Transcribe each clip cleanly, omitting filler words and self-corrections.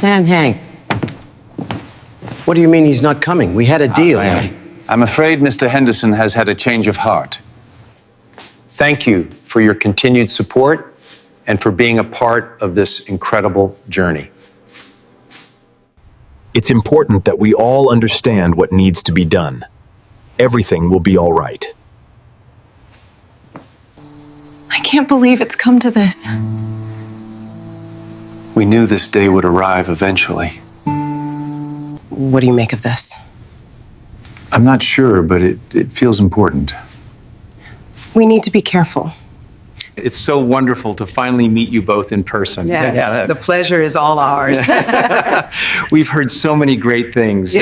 Hang. What do you mean he's not coming? We had a deal. I'm afraid Mr. Henderson has had a change of heart. Thank you for your continued support and for being a part of this incredible journey. It's important that we all understand what needs to be done. Everything will be all right. I can't believe it's come to this. We knew this day would arrive eventually. What do you make of this? I'm not sure, but it feels important. We need to be careful. It's so wonderful to finally meet you both in person. Yes, the pleasure is all ours. We've heard so many great things.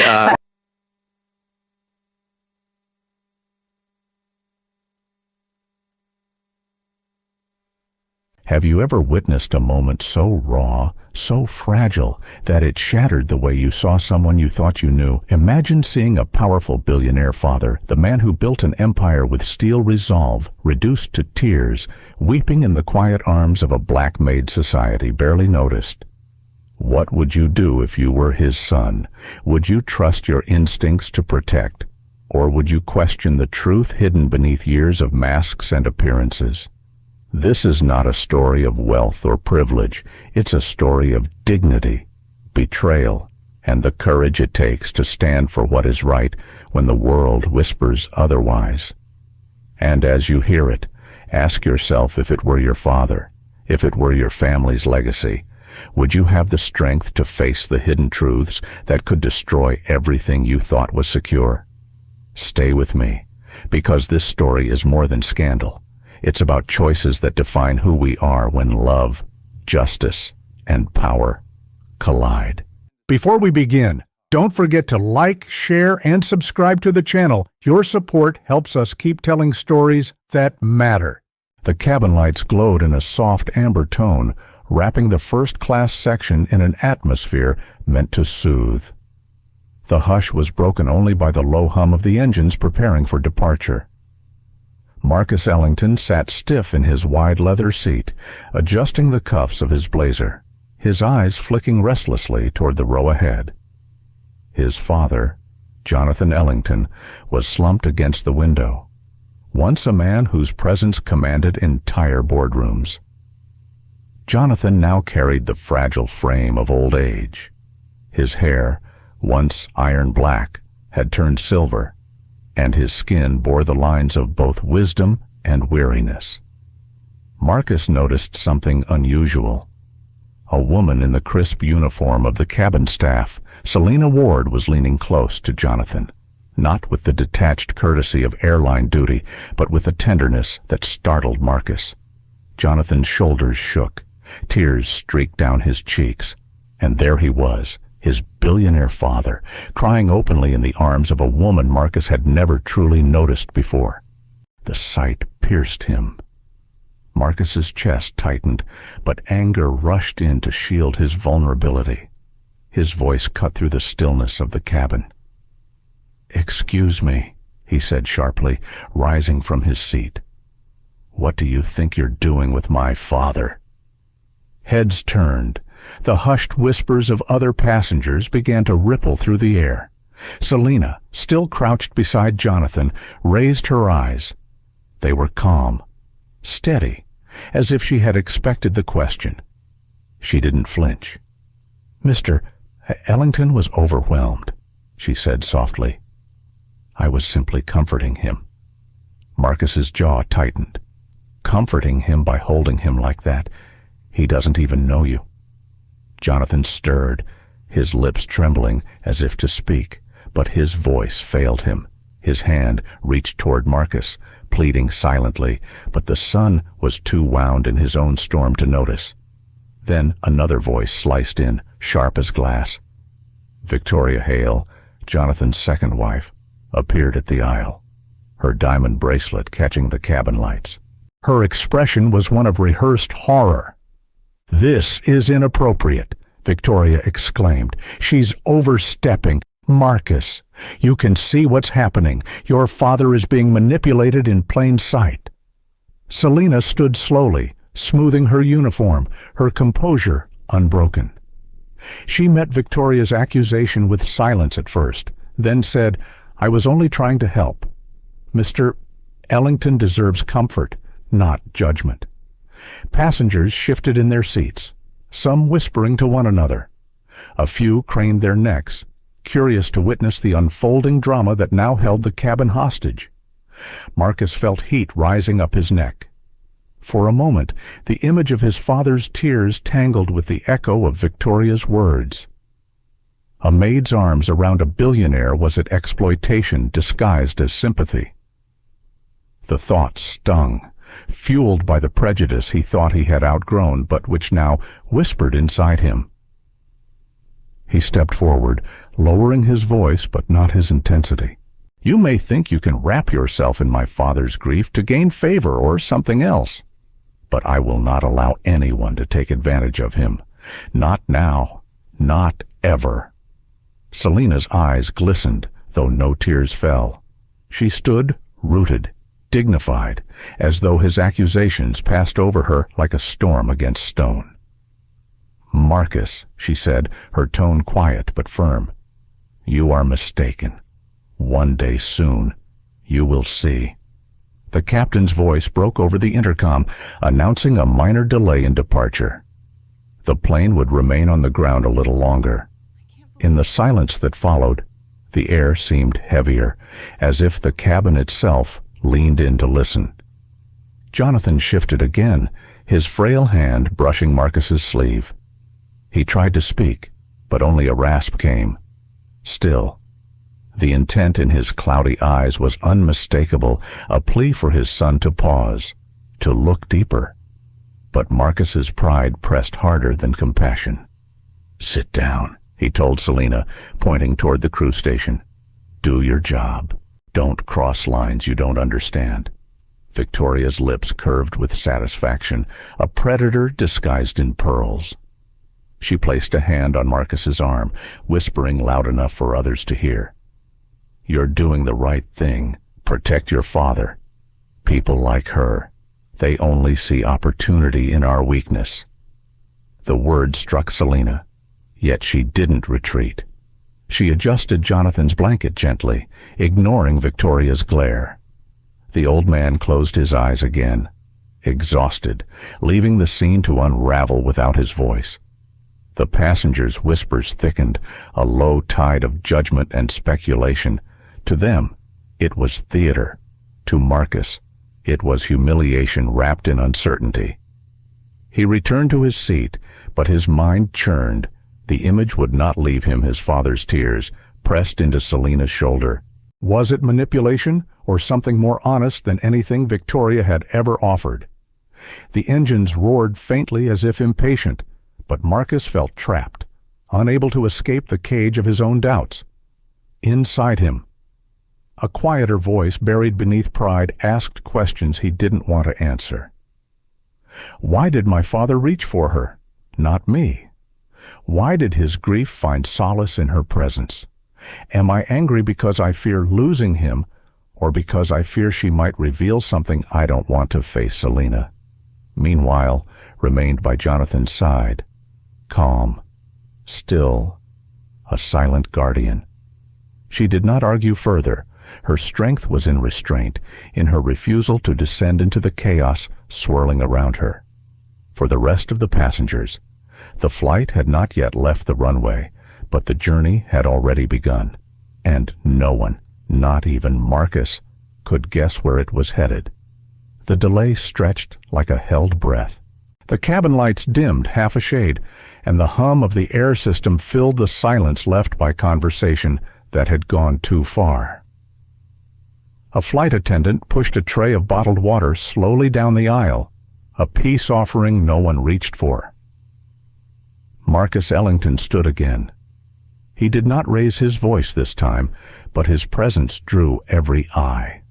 Have you ever witnessed a moment so raw, so fragile, that it shattered the way you saw someone you thought you knew? Imagine seeing a powerful billionaire father, the man who built an empire with steel resolve, reduced to tears, weeping in the quiet arms of a black Maid society barely noticed. What would you do if you were his son? Would you trust your instincts to protect? Or would you question the truth hidden beneath years of masks and appearances? This is not a story of wealth or privilege. It's a story of dignity, betrayal, and the courage it takes to stand for what is right when the world whispers otherwise. And as you hear it, ask yourself if it were your father, if it were your family's legacy, would you have the strength to face the hidden truths that could destroy everything you thought was secure? Stay with me, because this story is more than scandal. It's about choices that define who we are when love, justice, and power collide. Before we begin, don't forget to like, share, and subscribe to the channel. Your support helps us keep telling stories that matter. The cabin lights glowed in a soft amber tone, wrapping the first-class section in an atmosphere meant to soothe. The hush was broken only by the low hum of the engines preparing for departure. Marcus Ellington sat stiff in his wide leather seat, adjusting the cuffs of his blazer, his eyes flicking restlessly toward the row ahead. His father, Jonathan Ellington, was slumped against the window, once a man whose presence commanded entire boardrooms. Jonathan now carried the fragile frame of old age. His hair, once iron black, had turned silver, and his skin bore the lines of both wisdom and weariness. Marcus noticed something unusual. A woman in the crisp uniform of the cabin staff, Selena Ward, was leaning close to Jonathan, not with the detached courtesy of airline duty, but with a tenderness that startled Marcus. Jonathan's shoulders shook, tears streaked down his cheeks, and there he was, his billionaire father, crying openly in the arms of a woman Marcus had never truly noticed before. The sight pierced him. Marcus's chest tightened, but anger rushed in to shield his vulnerability. His voice cut through the stillness of the cabin. "Excuse me," he said sharply, rising from his seat. "What do you think you're doing with my father?" Heads turned. The hushed whispers of other passengers began to ripple through the air. Selena, still crouched beside Jonathan, raised her eyes. They were calm, steady, as if she had expected the question. She didn't flinch. "Mr. Ellington was overwhelmed," she said softly. "I was simply comforting him." Marcus's jaw tightened. "Comforting him by holding him like that? He doesn't even know you." Jonathan stirred, his lips trembling as if to speak, but his voice failed him. His hand reached toward Marcus, pleading silently, but the son was too wound in his own storm to notice. Then another voice sliced in, sharp as glass. Victoria Hale, Jonathan's second wife, appeared at the aisle, her diamond bracelet catching the cabin lights. Her expression was one of rehearsed horror. "This is inappropriate," Victoria exclaimed. "She's overstepping. Marcus, you can see what's happening. Your father is being manipulated in plain sight." Selena stood slowly, smoothing her uniform, her composure unbroken. She met Victoria's accusation with silence at first, then said, "I was only trying to help. Mr. Ellington deserves comfort, not judgment." Passengers shifted in their seats, some whispering to one another. A few craned their necks, curious to witness the unfolding drama that now held the cabin hostage. Marcus felt heat rising up his neck. For a moment, the image of his father's tears tangled with the echo of Victoria's words. A maid's arms around a billionaire, was it exploitation disguised as sympathy? The thought stung, fueled by the prejudice he thought he had outgrown, but which now whispered inside him. He stepped forward, lowering his voice but not his intensity. "You may think you can wrap yourself in my father's grief to gain favor or something else, but I will not allow anyone to take advantage of him. Not now, not ever." Selena's eyes glistened, though no tears fell. She stood rooted, dignified, as though his accusations passed over her like a storm against stone. "Marcus," she said, her tone quiet but firm, "you are mistaken. One day soon, you will see." The captain's voice broke over the intercom, announcing a minor delay in departure. The plane would remain on the ground a little longer. In the silence that followed, the air seemed heavier, as if the cabin itself leaned in to listen. Jonathan shifted again, his frail hand brushing Marcus's sleeve. He tried to speak, but only a rasp came. Still, the intent in his cloudy eyes was unmistakable, a plea for his son to pause, to look deeper. But Marcus's pride pressed harder than compassion. "Sit down," he told Selena, pointing toward the crew station. "Do your job. Don't cross lines you don't understand." Victoria's lips curved with satisfaction, a predator disguised in pearls. She placed a hand on Marcus's arm, whispering loud enough for others to hear. "You're doing the right thing. Protect your father. People like her, they only see opportunity in our weakness." The word struck Selena, yet she didn't retreat. She adjusted Jonathan's blanket gently, ignoring Victoria's glare. The old man closed his eyes again, exhausted, leaving the scene to unravel without his voice. The passengers' whispers thickened, a low tide of judgment and speculation. To them, it was theater. To Marcus, it was humiliation wrapped in uncertainty. He returned to his seat, but his mind churned. The image would not leave him, his father's tears, pressed into Selena's shoulder. Was it manipulation, or something more honest than anything Victoria had ever offered? The engines roared faintly as if impatient, but Marcus felt trapped, unable to escape the cage of his own doubts. Inside him, a quieter voice buried beneath pride asked questions he didn't want to answer. Why did my father reach for her, not me? Why did his grief find solace in her presence? Am I angry because I fear losing him, or because I fear she might reveal something I don't want to face? Selena, meanwhile, remained by Jonathan's side, calm, still, a silent guardian. She did not argue further. Her strength was in restraint, in her refusal to descend into the chaos swirling around her. For the rest of the passengers, the flight had not yet left the runway, but the journey had already begun, and no one, not even Marcus, could guess where it was headed. The delay stretched like a held breath. The cabin lights dimmed half a shade, and the hum of the air system filled the silence left by conversation that had gone too far. A flight attendant pushed a tray of bottled water slowly down the aisle, a peace offering no one reached for. Marcus Ellington stood again. He did not raise his voice this time, but his presence drew every eye.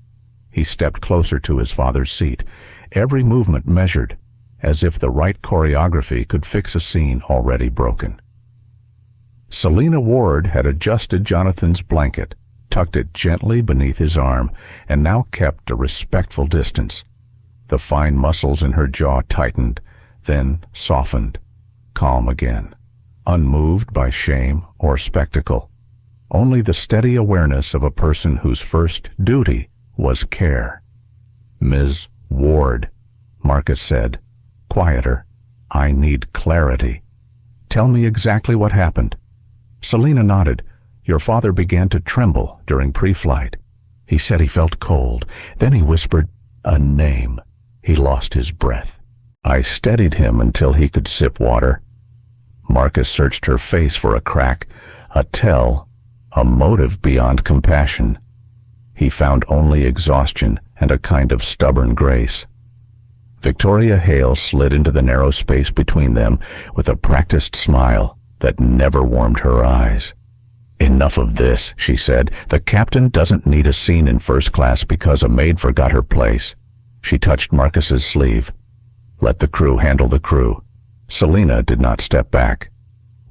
He stepped closer to his father's seat, every movement measured, as if the right choreography could fix a scene already broken. Selena Ward had adjusted Jonathan's blanket, tucked it gently beneath his arm, and now kept a respectful distance. The fine muscles in her jaw tightened, then softened, calm again. unmoved by shame or spectacle. Only the steady awareness of a person whose first duty was care. "Ms. Ward," Marcus said, quieter, "I need clarity. Tell me exactly what happened." Selina nodded. "Your father began to tremble during pre-flight. He said he felt cold. Then he whispered a name. He lost his breath. I steadied him until he could sip water." Marcus searched her face for a crack, a tell, a motive beyond compassion. He found only exhaustion and a kind of stubborn grace. Victoria Hale slid into the narrow space between them with a practiced smile that never warmed her eyes. "Enough of this," she said. "The captain doesn't need a scene in first class because a maid forgot her place." She touched Marcus's sleeve. "Let the crew handle the crew." Selina did not step back.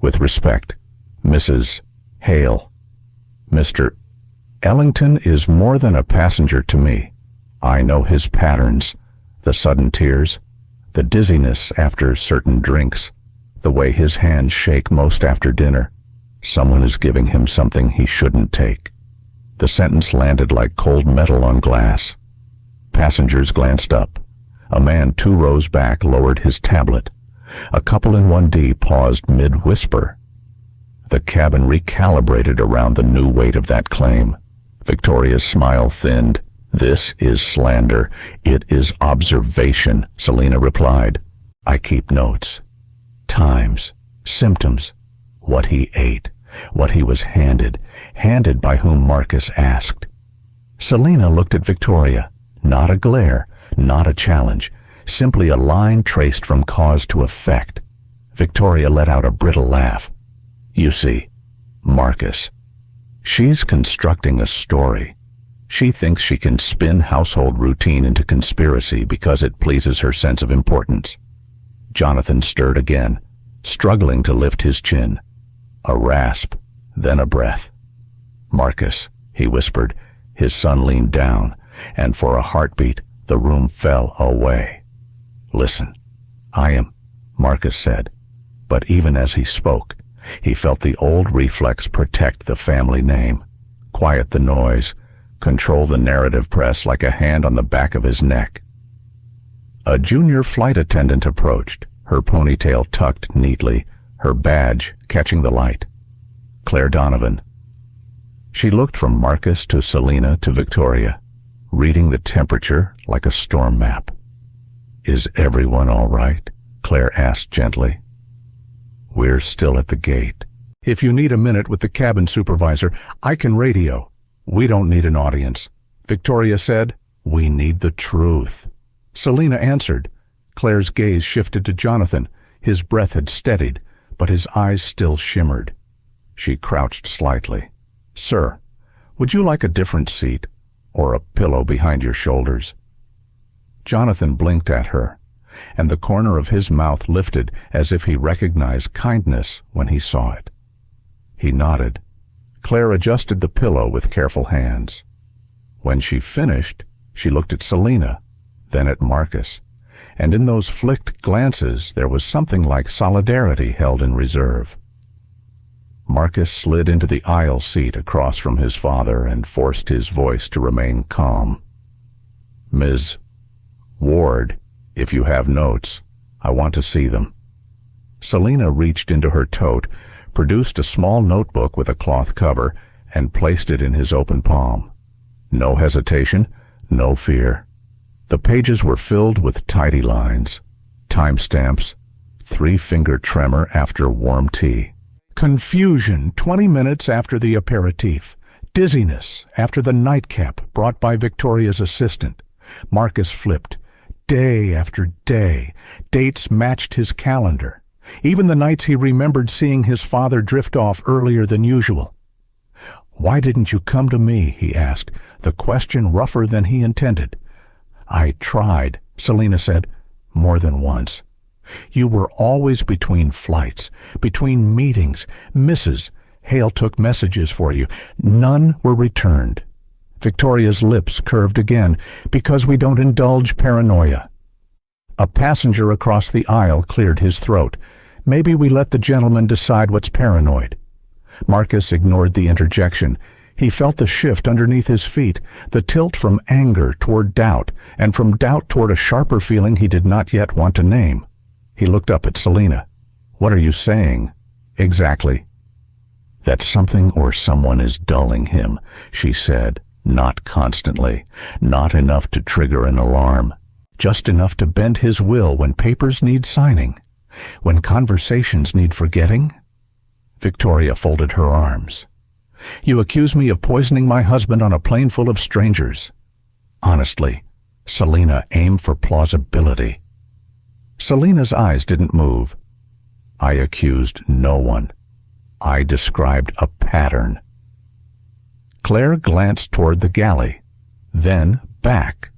"With respect, Mrs. Hale. Mr. Ellington is more than a passenger to me. I know his patterns, the sudden tears, the dizziness after certain drinks, the way his hands shake most after dinner. Someone is giving him something he shouldn't take." The sentence landed like cold metal on glass. Passengers glanced up. A man 2 rows back lowered his tablet. A couple in 1D paused mid-whisper. The cabin recalibrated around the new weight of that claim. Victoria's smile thinned. "This is slander. It is observation," Selina replied. "I keep notes. Times, symptoms, what he ate, what he was handed by whom Marcus asked." Selina looked at Victoria. Not a glare, not a challenge, simply a line traced from cause to effect. Victoria let out a brittle laugh. "You see, Marcus. She's constructing a story. She thinks she can spin household routine into conspiracy because it pleases her sense of importance." Jonathan stirred again, struggling to lift his chin. A rasp, then a breath. "Marcus," he whispered. His son leaned down, and for a heartbeat, the room fell away. "Listen, I am," Marcus said. But even as he spoke, he felt the old reflex protect the family name, quiet the noise, control the narrative press like a hand on the back of his neck. A junior flight attendant approached, her ponytail tucked neatly, her badge catching the light. Claire Donovan. She looked from Marcus to Selina to Victoria, reading the temperature like a storm map. "Is everyone all right?" Claire asked gently. "We're still at the gate. If you need a minute with the cabin supervisor, I can radio. We don't need an audience." Victoria said, "We need the truth." Selina answered. Claire's gaze shifted to Jonathan. His breath had steadied, but his eyes still shimmered. She crouched slightly. "Sir, would you like a different seat or a pillow behind your shoulders?" Jonathan blinked at her, and the corner of his mouth lifted as if he recognized kindness when he saw it. He nodded. Claire adjusted the pillow with careful hands. When she finished, she looked at Selina, then at Marcus, and in those flicked glances there was something like solidarity held in reserve. Marcus slid into the aisle seat across from his father and forced his voice to remain calm. "Ms. Ward, if you have notes, I want to see them." Selina reached into her tote, produced a small notebook with a cloth cover, and placed it in his open palm. No hesitation, no fear. The pages were filled with tidy lines, timestamps, 3-finger tremor after warm tea. Confusion 20 minutes after the aperitif. Dizziness after the nightcap brought by Victoria's assistant. Marcus flipped. Day after day, dates matched his calendar. Even the nights he remembered seeing his father drift off earlier than usual. "Why didn't you come to me?" he asked, the question rougher than he intended. "I tried," Selina said, "more than once. You were always between flights, between meetings, misses. Hale took messages for you. None were returned." Victoria's lips curved again. "Because we don't indulge paranoia." A passenger across the aisle cleared his throat. Maybe we let the gentleman decide what's paranoid. Marcus ignored the interjection. He felt the shift underneath his feet, the tilt from anger toward doubt, and from doubt toward a sharper feeling he did not yet want to name. He looked up at Selina. "What are you saying?" "Exactly." "That something or someone is dulling him," she said. "Not constantly. Not enough to trigger an alarm. Just enough to bend his will when papers need signing. When conversations need forgetting." Victoria folded her arms. "You accuse me of poisoning my husband on a plane full of strangers." "Honestly, Selina, aim for plausibility." Selina's eyes didn't move. "I accused no one. I described a pattern." Claire glanced toward the galley, then back,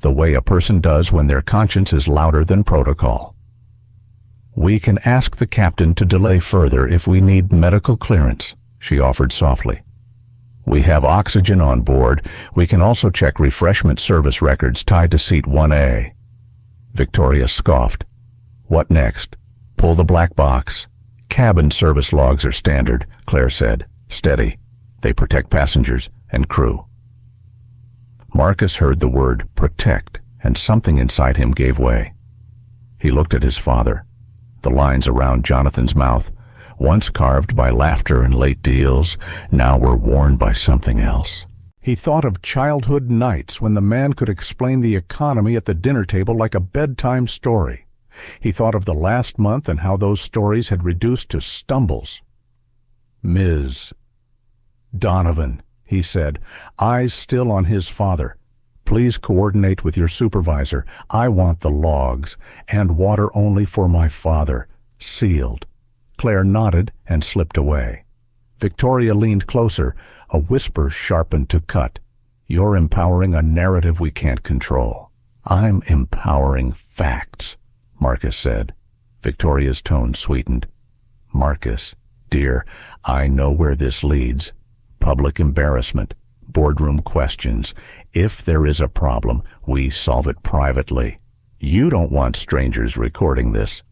the way a person does when their conscience is louder than protocol. "We can ask the captain to delay further if we need medical clearance," she offered softly. "We have oxygen on board. We can also check refreshment service records tied to seat 1A. Victoria scoffed. "What next? Pull the black box." "Cabin service logs are standard," Claire said. "Steady. They protect passengers and crew." Marcus heard the word protect, and something inside him gave way. He looked at his father. The lines around Jonathan's mouth, once carved by laughter and late deals, now were worn by something else. He thought of childhood nights when the man could explain the economy at the dinner table like a bedtime story. He thought of the last month and how those stories had reduced to stumbles. "Ms. Donovan," he said, eyes still on his father. "Please coordinate with your supervisor. I want the logs, and water only for my father. Sealed." Claire nodded and slipped away. Victoria leaned closer, a whisper sharpened to cut. "You're empowering a narrative we can't control." "I'm empowering facts," Marcus said. Victoria's tone sweetened. "Marcus, dear, I know where this leads. Public embarrassment, boardroom questions. If there is a problem, we solve it privately. You don't want strangers recording this."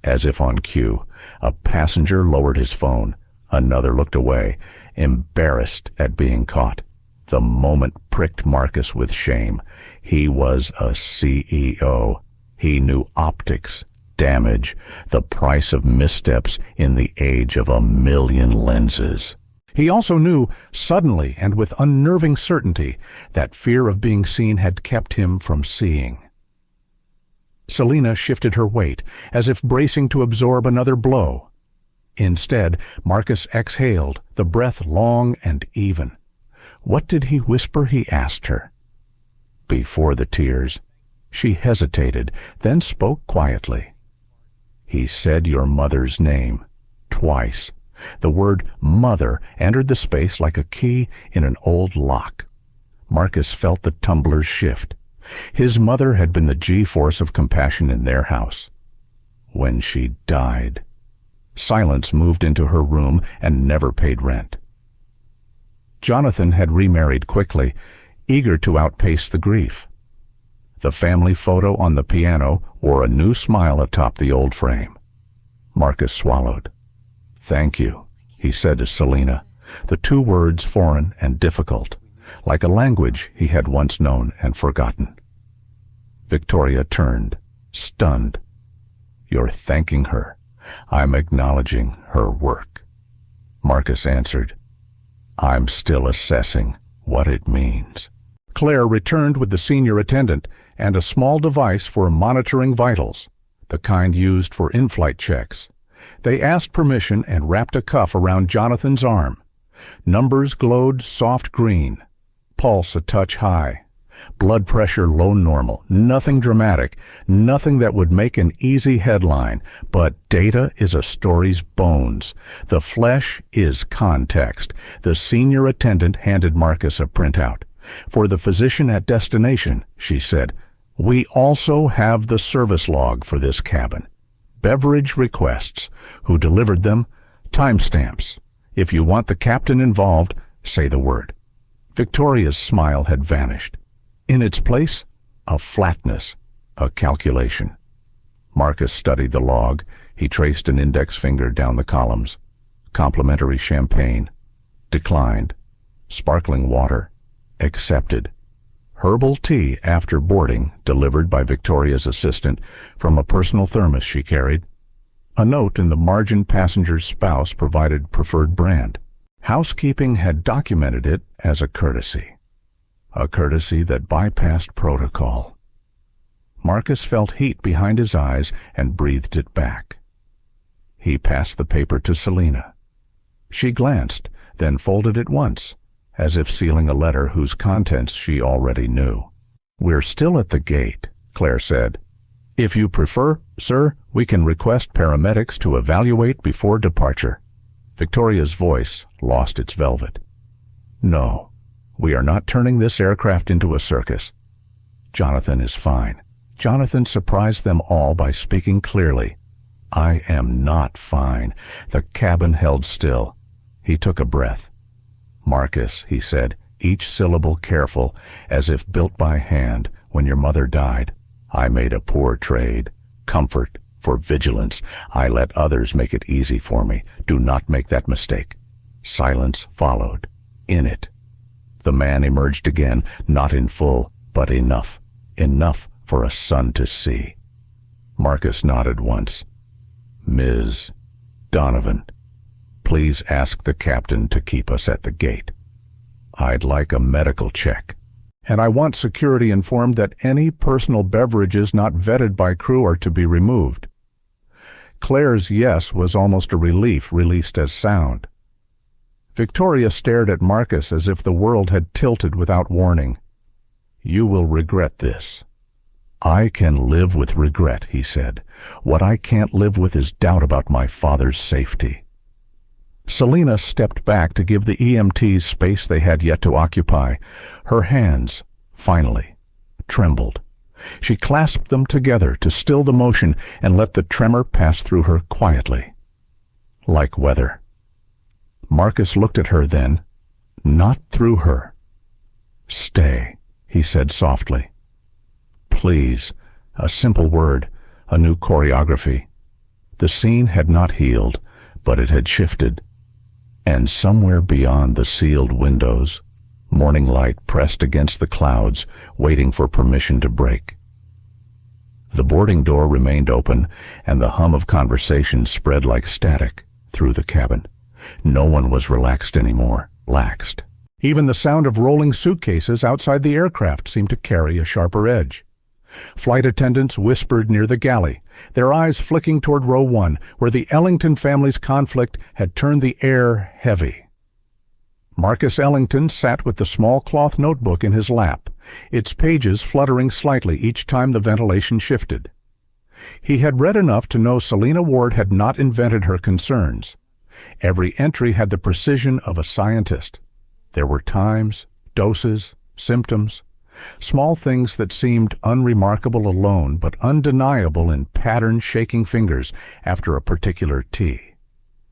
As if on cue, a passenger lowered his phone. Another looked away, embarrassed at being caught. The moment pricked Marcus with shame. He was a CEO. He knew optics, damage, the price of missteps in the age of 1,000,000 lenses. He also knew, suddenly and with unnerving certainty, that fear of being seen had kept him from seeing. Selina shifted her weight, as if bracing to absorb another blow. Instead, Marcus exhaled, the breath long and even. What did he whisper, he asked her. Before the tears, she hesitated, then spoke quietly. "He said your mother's name, twice." The word mother entered the space like a key in an old lock. Marcus felt the tumblers shift. His mother had been the G-force of compassion in their house. When she died. Silence moved into her room and never paid rent. Jonathan had remarried quickly, eager to outpace the grief. The family photo on the piano wore a new smile atop the old frame. Marcus swallowed. "Thank you," he said to Selina, the two words foreign and difficult, like a language he had once known and forgotten. Victoria turned, stunned. "You're thanking her. I'm acknowledging her work." Marcus answered, "I'm still assessing what it means." Claire returned with the senior attendant and a small device for monitoring vitals, the kind used for in-flight checks. They asked permission and wrapped a cuff around Jonathan's arm. Numbers glowed soft green, pulse a touch high, blood pressure low normal, nothing dramatic, nothing that would make an easy headline, but data is a story's bones. The flesh is context. The senior attendant handed Marcus a printout. "For the physician at destination," she said, "we also have the service log for this cabin. Beverage requests, who delivered them, timestamps. If you want the captain involved, say the word." Victoria's smile had vanished. In its place, a flatness, a calculation. Marcus studied the log, He traced an index finger down the columns. Complimentary champagne. Declined. Sparkling water. Accepted. Herbal tea after boarding, delivered by Victoria's assistant from a personal thermos she carried. A note in the margin passenger's spouse provided preferred brand. Housekeeping had documented it as a courtesy that bypassed protocol. Marcus felt heat behind his eyes and breathed it back. He passed the paper to Selina. She glanced, then folded it once, as if sealing a letter whose contents she already knew. "We're still at the gate," Claire said. "If you prefer, sir, we can request paramedics to evaluate before departure." Victoria's voice lost its velvet. "No, we are not turning this aircraft into a circus. Jonathan is fine." Jonathan surprised them all by speaking clearly. "I am not fine." The cabin held still. He took a breath. "Marcus," he said, each syllable careful, as if built by hand, "when your mother died, I made a poor trade. Comfort for vigilance. I let others make it easy for me. Do not make that mistake." Silence followed. In it, the man emerged again, not in full, but enough. Enough for a son to see. Marcus nodded once. "Ms. Donovan, please ask the captain to keep us at the gate. I'd like a medical check. And I want security informed that any personal beverages not vetted by crew are to be removed." Claire's yes was almost a relief released as sound. Victoria stared at Marcus as if the world had tilted without warning. "You will regret this." "I can live with regret," he said. "What I can't live with is doubt about my father's safety." Selina stepped back to give the EMTs space they had yet to occupy. Her hands, finally, trembled. She clasped them together to still the motion and let the tremor pass through her quietly, like weather. Marcus looked at her then, not through her. "Stay," he said softly. "Please," a simple word, a new choreography. The scene had not healed, but it had shifted. And somewhere beyond the sealed windows, morning light pressed against the clouds, waiting for permission to break. The boarding door remained open, and the hum of conversation spread like static through the cabin. No one was relaxed anymore, laxed. Even the sound of rolling suitcases outside the aircraft seemed to carry a sharper edge. Flight attendants whispered near the galley, their eyes flicking toward row 1, where the Ellington family's conflict had turned the air heavy. Marcus Ellington sat with the small cloth notebook in his lap, its pages fluttering slightly each time the ventilation shifted. He had read enough to know Selina Ward had not invented her concerns. Every entry had the precision of a scientist. There were times, doses, symptoms, small things that seemed unremarkable alone but undeniable in pattern-shaking fingers after a particular tea.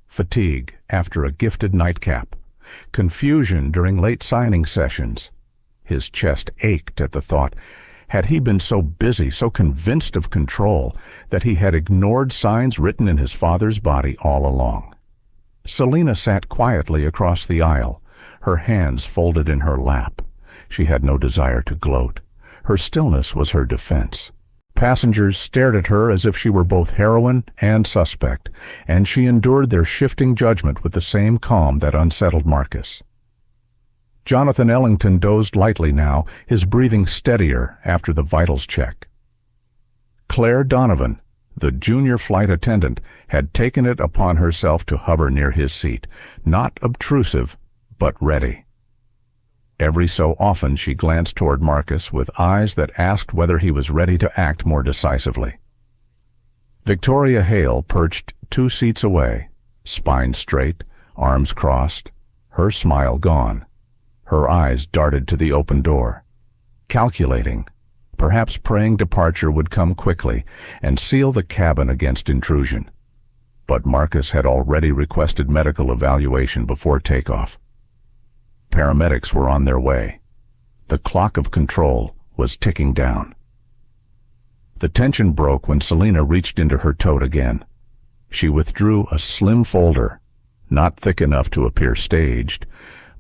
Fatigue after a gifted nightcap. Confusion during late signing sessions. His chest ached at the thought. Had he been so busy, so convinced of control, that he had ignored signs written in his father's body all along? Selina sat quietly across the aisle, her hands folded in her lap. She had no desire to gloat. Her stillness was her defense. Passengers stared at her as if she were both heroine and suspect, and she endured their shifting judgment with the same calm that unsettled Marcus. Jonathan Ellington dozed lightly now, his breathing steadier after the vitals check. Claire Donovan, the junior flight attendant, had taken it upon herself to hover near his seat, not obtrusive, but ready. Every so often she glanced toward Marcus with eyes that asked whether he was ready to act more decisively. Victoria Hale perched 2 seats away, spine straight, arms crossed, her smile gone. Her eyes darted to the open door, calculating, perhaps praying departure would come quickly and seal the cabin against intrusion. But Marcus had already requested medical evaluation before takeoff. Paramedics were on their way. The clock of control was ticking down. The tension broke when Selina reached into her tote again. She withdrew a slim folder, not thick enough to appear staged,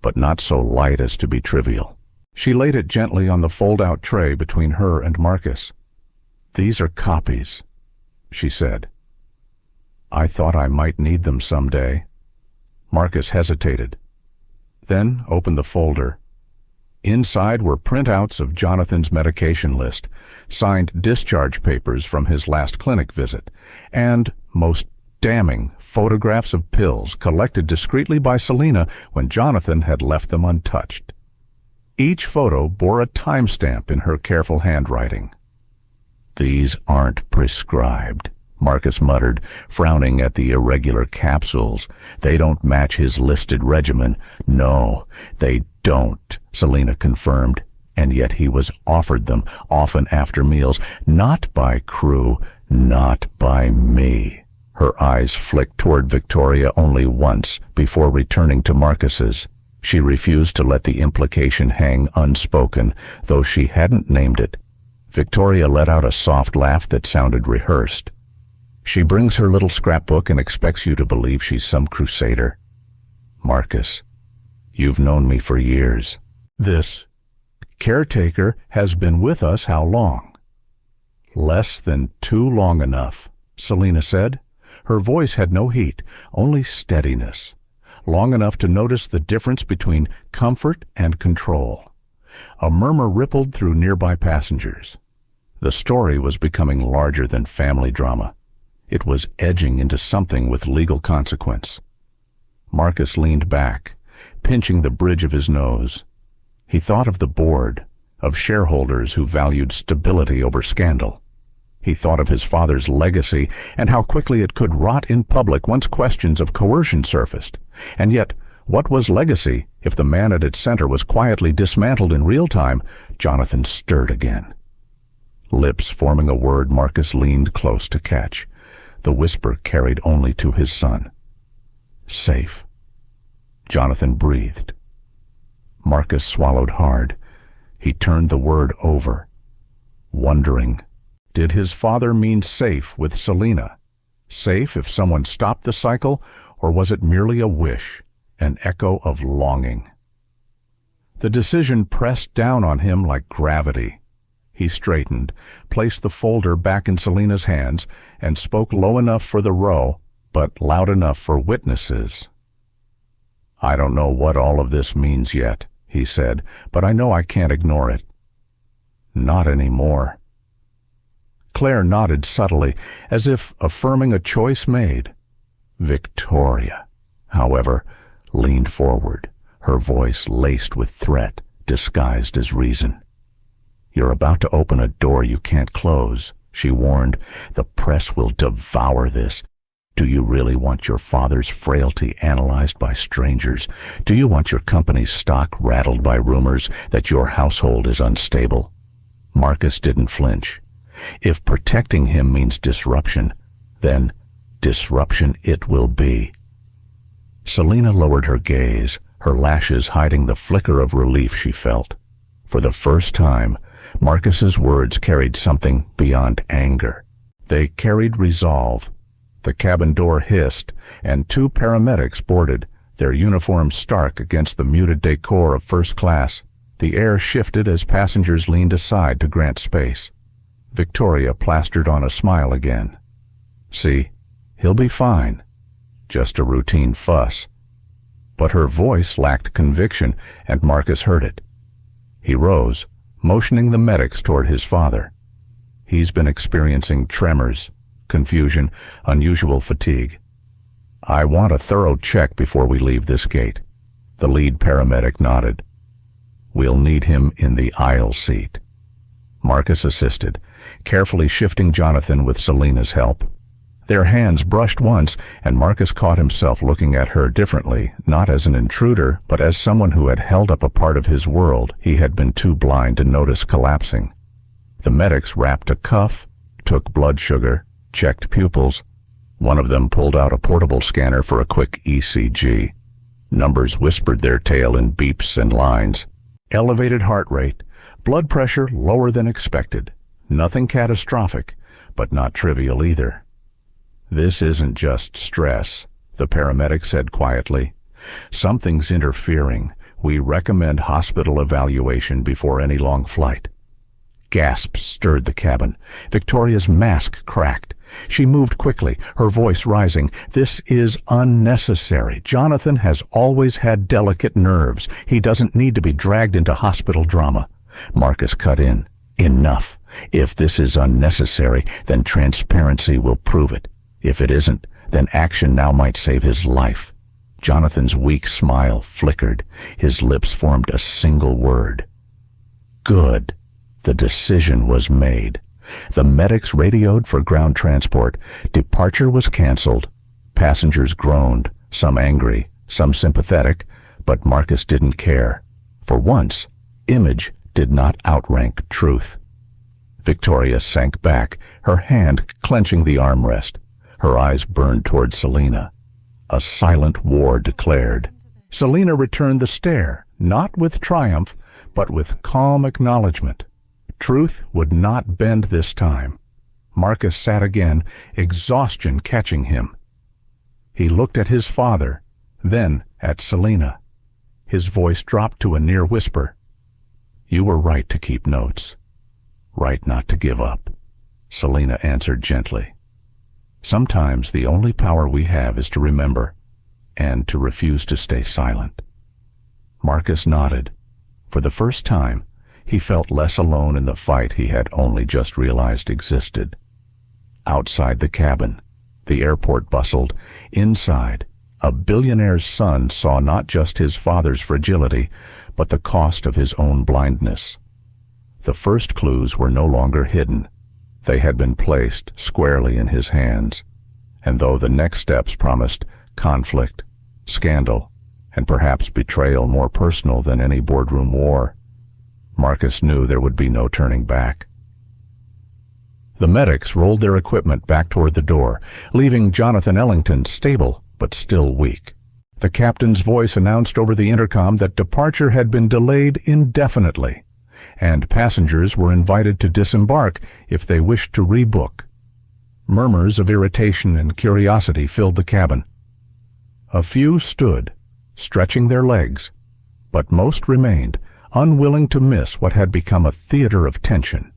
but not so light as to be trivial. She laid it gently on the fold-out tray between her and Marcus. "These are copies," she said. "I thought I might need them someday." Marcus hesitated, then opened the folder. Inside were printouts of Jonathan's medication list, signed discharge papers from his last clinic visit, and, most damning, photographs of pills collected discreetly by Selena when Jonathan had left them untouched. Each photo bore a timestamp in her careful handwriting. "These aren't prescribed," Marcus muttered, frowning at the irregular capsules. "They don't match his listed regimen." "No, they don't," Selena confirmed. And yet he was offered them, often after meals. "Not by Crew, not by me." Her eyes flicked toward Victoria only once before returning to Marcus's. She refused to let the implication hang unspoken, though she hadn't named it. Victoria let out a soft laugh that sounded rehearsed. "She brings her little scrapbook and expects you to believe she's some crusader. Marcus, you've known me for years. This caretaker has been with us how long?" "Less than too long enough," Selena said. Her voice had no heat, only steadiness. Long enough to notice the difference between comfort and control. A murmur rippled through nearby passengers. The story was becoming larger than family drama. It was edging into something with legal consequence. Marcus leaned back, pinching the bridge of his nose. He thought of the board, of shareholders who valued stability over scandal. He thought of his father's legacy and how quickly it could rot in public once questions of coercion surfaced. And yet, what was legacy if the man at its center was quietly dismantled in real time? Jonathan stirred again. Lips forming a word Marcus leaned close to catch. The whisper carried only to his son. "Safe." Jonathan breathed. Marcus swallowed hard. He turned the word over, wondering, did his father mean safe with Selena? Safe if someone stopped the cycle, or was it merely a wish, an echo of longing? The decision pressed down on him like gravity. He straightened, placed the folder back in Selena's hands, and spoke low enough for the row, but loud enough for witnesses. "I don't know what all of this means yet," he said, "but I know I can't ignore it." "Not anymore." Claire nodded subtly, as if affirming a choice made. Victoria, however, leaned forward, her voice laced with threat, disguised as reason. "You're about to open a door you can't close," she warned. "The press will devour this. Do you really want your father's frailty analyzed by strangers? Do you want your company's stock rattled by rumors that your household is unstable?" Marcus didn't flinch. If protecting him means disruption, then disruption it will be. Selena lowered her gaze, her lashes hiding the flicker of relief she felt. For the first time, Marcus's words carried something beyond anger. They carried resolve. The cabin door hissed, and 2 paramedics boarded, their uniforms stark against the muted decor of first class. The air shifted as passengers leaned aside to grant space. Victoria plastered on a smile again. "See, he'll be fine. Just a routine fuss." But her voice lacked conviction, and Marcus heard it. He rose, motioning the medics toward his father. "He's been experiencing tremors, confusion, unusual fatigue. I want a thorough check before we leave this gate." The lead paramedic nodded. "We'll need him in the aisle seat." Marcus assisted, carefully shifting Jonathan with Selena's help. Their hands brushed once, and Marcus caught himself looking at her differently, not as an intruder, but as someone who had held up a part of his world he had been too blind to notice collapsing. The medics wrapped a cuff, took blood sugar, checked pupils. One of them pulled out a portable scanner for a quick ECG. Numbers whispered their tale in beeps and lines. Elevated heart rate, blood pressure lower than expected. Nothing catastrophic, but not trivial either. This isn't just stress, the paramedic said quietly. Something's interfering. We recommend hospital evaluation before any long flight. Gasps stirred the cabin. Victoria's mask cracked. She moved quickly, her voice rising. This is unnecessary. Jonathan has always had delicate nerves. He doesn't need to be dragged into hospital drama. Marcus cut in. Enough. If this is unnecessary, then transparency will prove it. If it isn't, then action now might save his life. Jonathan's weak smile flickered. His lips formed a single word. Good. The decision was made. The medics radioed for ground transport. Departure was canceled. Passengers groaned, some angry, some sympathetic, but Marcus didn't care. For once, image did not outrank truth. Victoria sank back, her hand clenching the armrest. Her eyes burned toward Selena. A silent war declared. Selena returned the stare, not with triumph, but with calm acknowledgement. Truth would not bend this time. Marcus sat again, exhaustion catching him. He looked at his father, then at Selena. His voice dropped to a near whisper. You were right to keep notes. Right not to give up. Selena answered gently. Sometimes the only power we have is to remember, and to refuse to stay silent. Marcus nodded. For the first time, he felt less alone in the fight he had only just realized existed. Outside the cabin, the airport bustled. Inside, a billionaire's son saw not just his father's fragility, but the cost of his own blindness. The first clues were no longer hidden. They had been placed squarely in his hands. And though the next steps promised conflict, scandal, and perhaps betrayal more personal than any boardroom war, Marcus knew there would be no turning back. The medics rolled their equipment back toward the door, leaving Jonathan Ellington stable but still weak. The captain's voice announced over the intercom that departure had been delayed indefinitely, and passengers were invited to disembark if they wished to rebook. Murmurs of irritation and curiosity filled the cabin. A few stood, stretching their legs, but most remained, unwilling to miss what had become a theater of tension.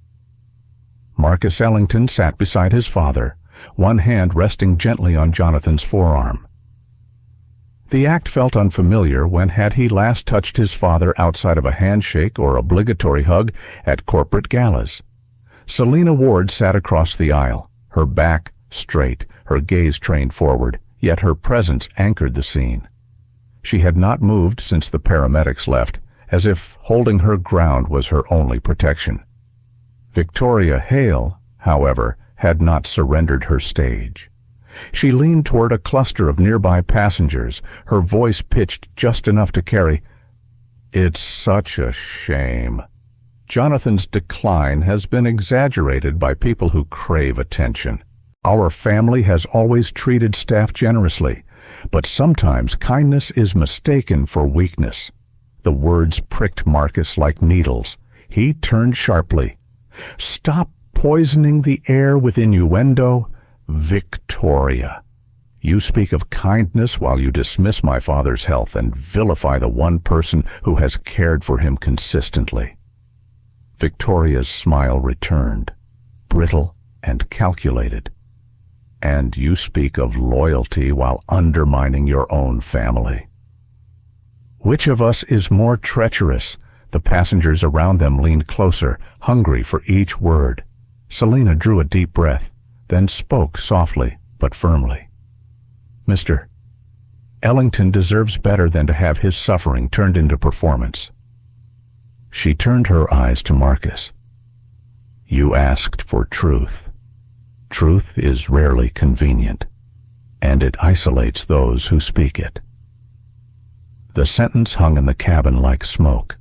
Marcus Ellington sat beside his father, one hand resting gently on Jonathan's forearm. The act felt unfamiliar when had he last touched his father outside of a handshake or obligatory hug at corporate galas. Selena Ward sat across the aisle, her back straight, her gaze trained forward, yet her presence anchored the scene. She had not moved since the paramedics left, as if holding her ground was her only protection. Victoria Hale, however, had not surrendered her stage. She leaned toward a cluster of nearby passengers, her voice pitched just enough to carry, "It's such a shame. Jonathan's decline has been exaggerated by people who crave attention. Our family has always treated staff generously, but sometimes kindness is mistaken for weakness." The words pricked Marcus like needles. He turned sharply. "Stop poisoning the air with innuendo. Victoria, you speak of kindness while you dismiss my father's health and vilify the one person who has cared for him consistently." Victoria's smile returned, brittle and calculated. "And you speak of loyalty while undermining your own family. Which of us is more treacherous?" The passengers around them leaned closer, hungry for each word. Selena drew a deep breath, then spoke softly but firmly. "Mr. Ellington deserves better than to have his suffering turned into performance." She turned her eyes to Marcus. "You asked for truth. Truth is rarely convenient, and it isolates those who speak it." The sentence hung in the cabin like smoke.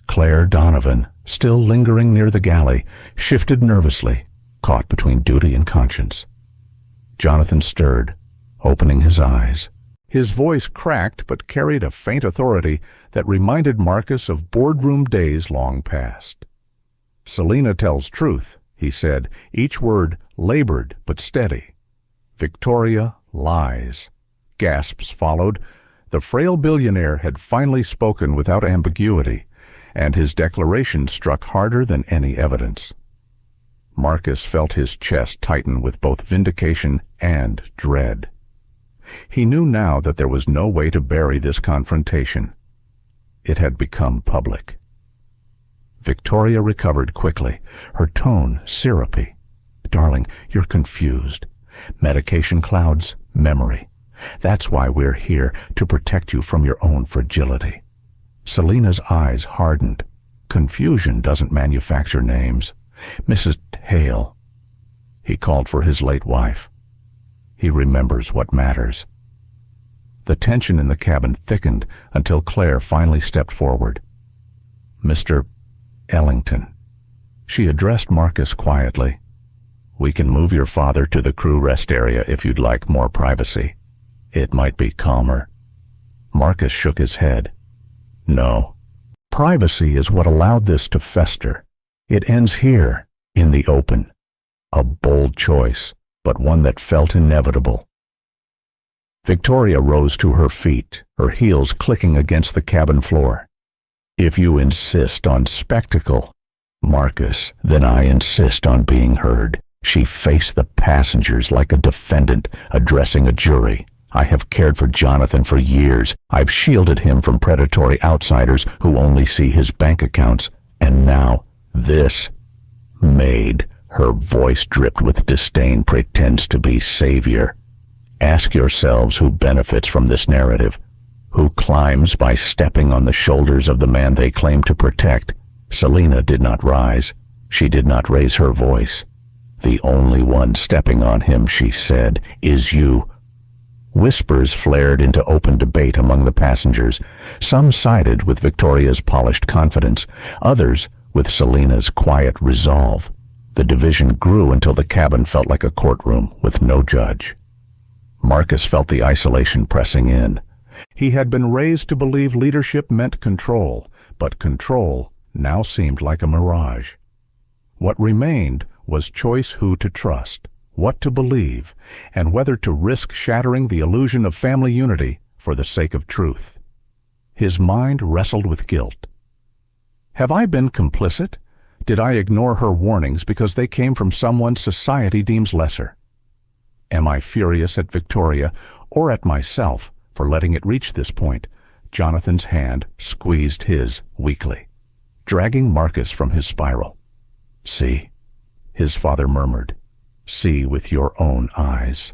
Claire Donovan, still lingering near the galley, shifted nervously, caught between duty and conscience. Jonathan stirred, opening his eyes. His voice cracked but carried a faint authority that reminded Marcus of boardroom days long past. "Selena tells truth," he said, each word labored but steady. Victoria lies. Gasps followed. The frail billionaire had finally spoken without ambiguity, and his declaration struck harder than any evidence. Marcus felt his chest tighten with both vindication and dread. He knew now that there was no way to bury this confrontation. It had become public. Victoria recovered quickly, her tone syrupy. "Darling, you're confused. Medication clouds memory. That's why we're here, to protect you from your own fragility." Selina's eyes hardened. Confusion doesn't manufacture names. "Mrs. Hale." He called for his late wife. He remembers what matters. The tension in the cabin thickened until Claire finally stepped forward. "Mr. Ellington." She addressed Marcus quietly. "We can move your father to the crew rest area if you'd like more privacy. It might be calmer." Marcus shook his head. "No. Privacy is what allowed this to fester. It ends here, in the open. A bold choice, but one that felt inevitable." Victoria rose to her feet, her heels clicking against the cabin floor. "If you insist on spectacle, Marcus, then I insist on being heard." She faced the passengers like a defendant addressing a jury. "I have cared for Jonathan for years. I've shielded him from predatory outsiders who only see his bank accounts. And now, this Maid," her voice dripped with disdain, "pretends to be savior. Ask yourselves who benefits from this narrative, who climbs by stepping on the shoulders of the man they claim to protect." Selina did not rise. She did not raise her voice. "The only one stepping on him," she said, "is you." Whispers flared into open debate among the passengers. Some sided with Victoria's polished confidence, others with Selina's quiet resolve. The division grew until the cabin felt like a courtroom with no judge. Marcus felt the isolation pressing in. He had been raised to believe leadership meant control, but control now seemed like a mirage. What remained was choice who to trust, what to believe, and whether to risk shattering the illusion of family unity for the sake of truth. His mind wrestled with guilt. Have I been complicit? Did I ignore her warnings because they came from someone society deems lesser? Am I furious at Victoria or at myself for letting it reach this point? Jonathan's hand squeezed his weakly, dragging Marcus from his spiral. "See," his father murmured. "See with your own eyes."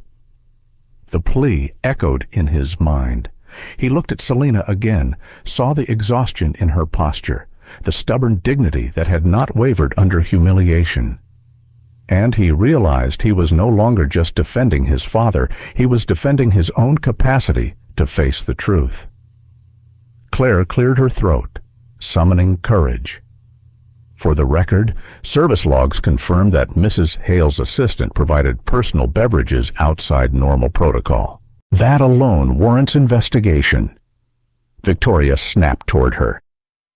The plea echoed in his mind. He looked at Selina again, saw the exhaustion in her posture, the stubborn dignity that had not wavered under humiliation. And he realized he was no longer just defending his father, he was defending his own capacity to face the truth. Claire cleared her throat, summoning courage. For the record, service logs confirmed that Mrs. Hale's assistant provided personal beverages outside normal protocol. That alone warrants investigation. Victoria snapped toward her.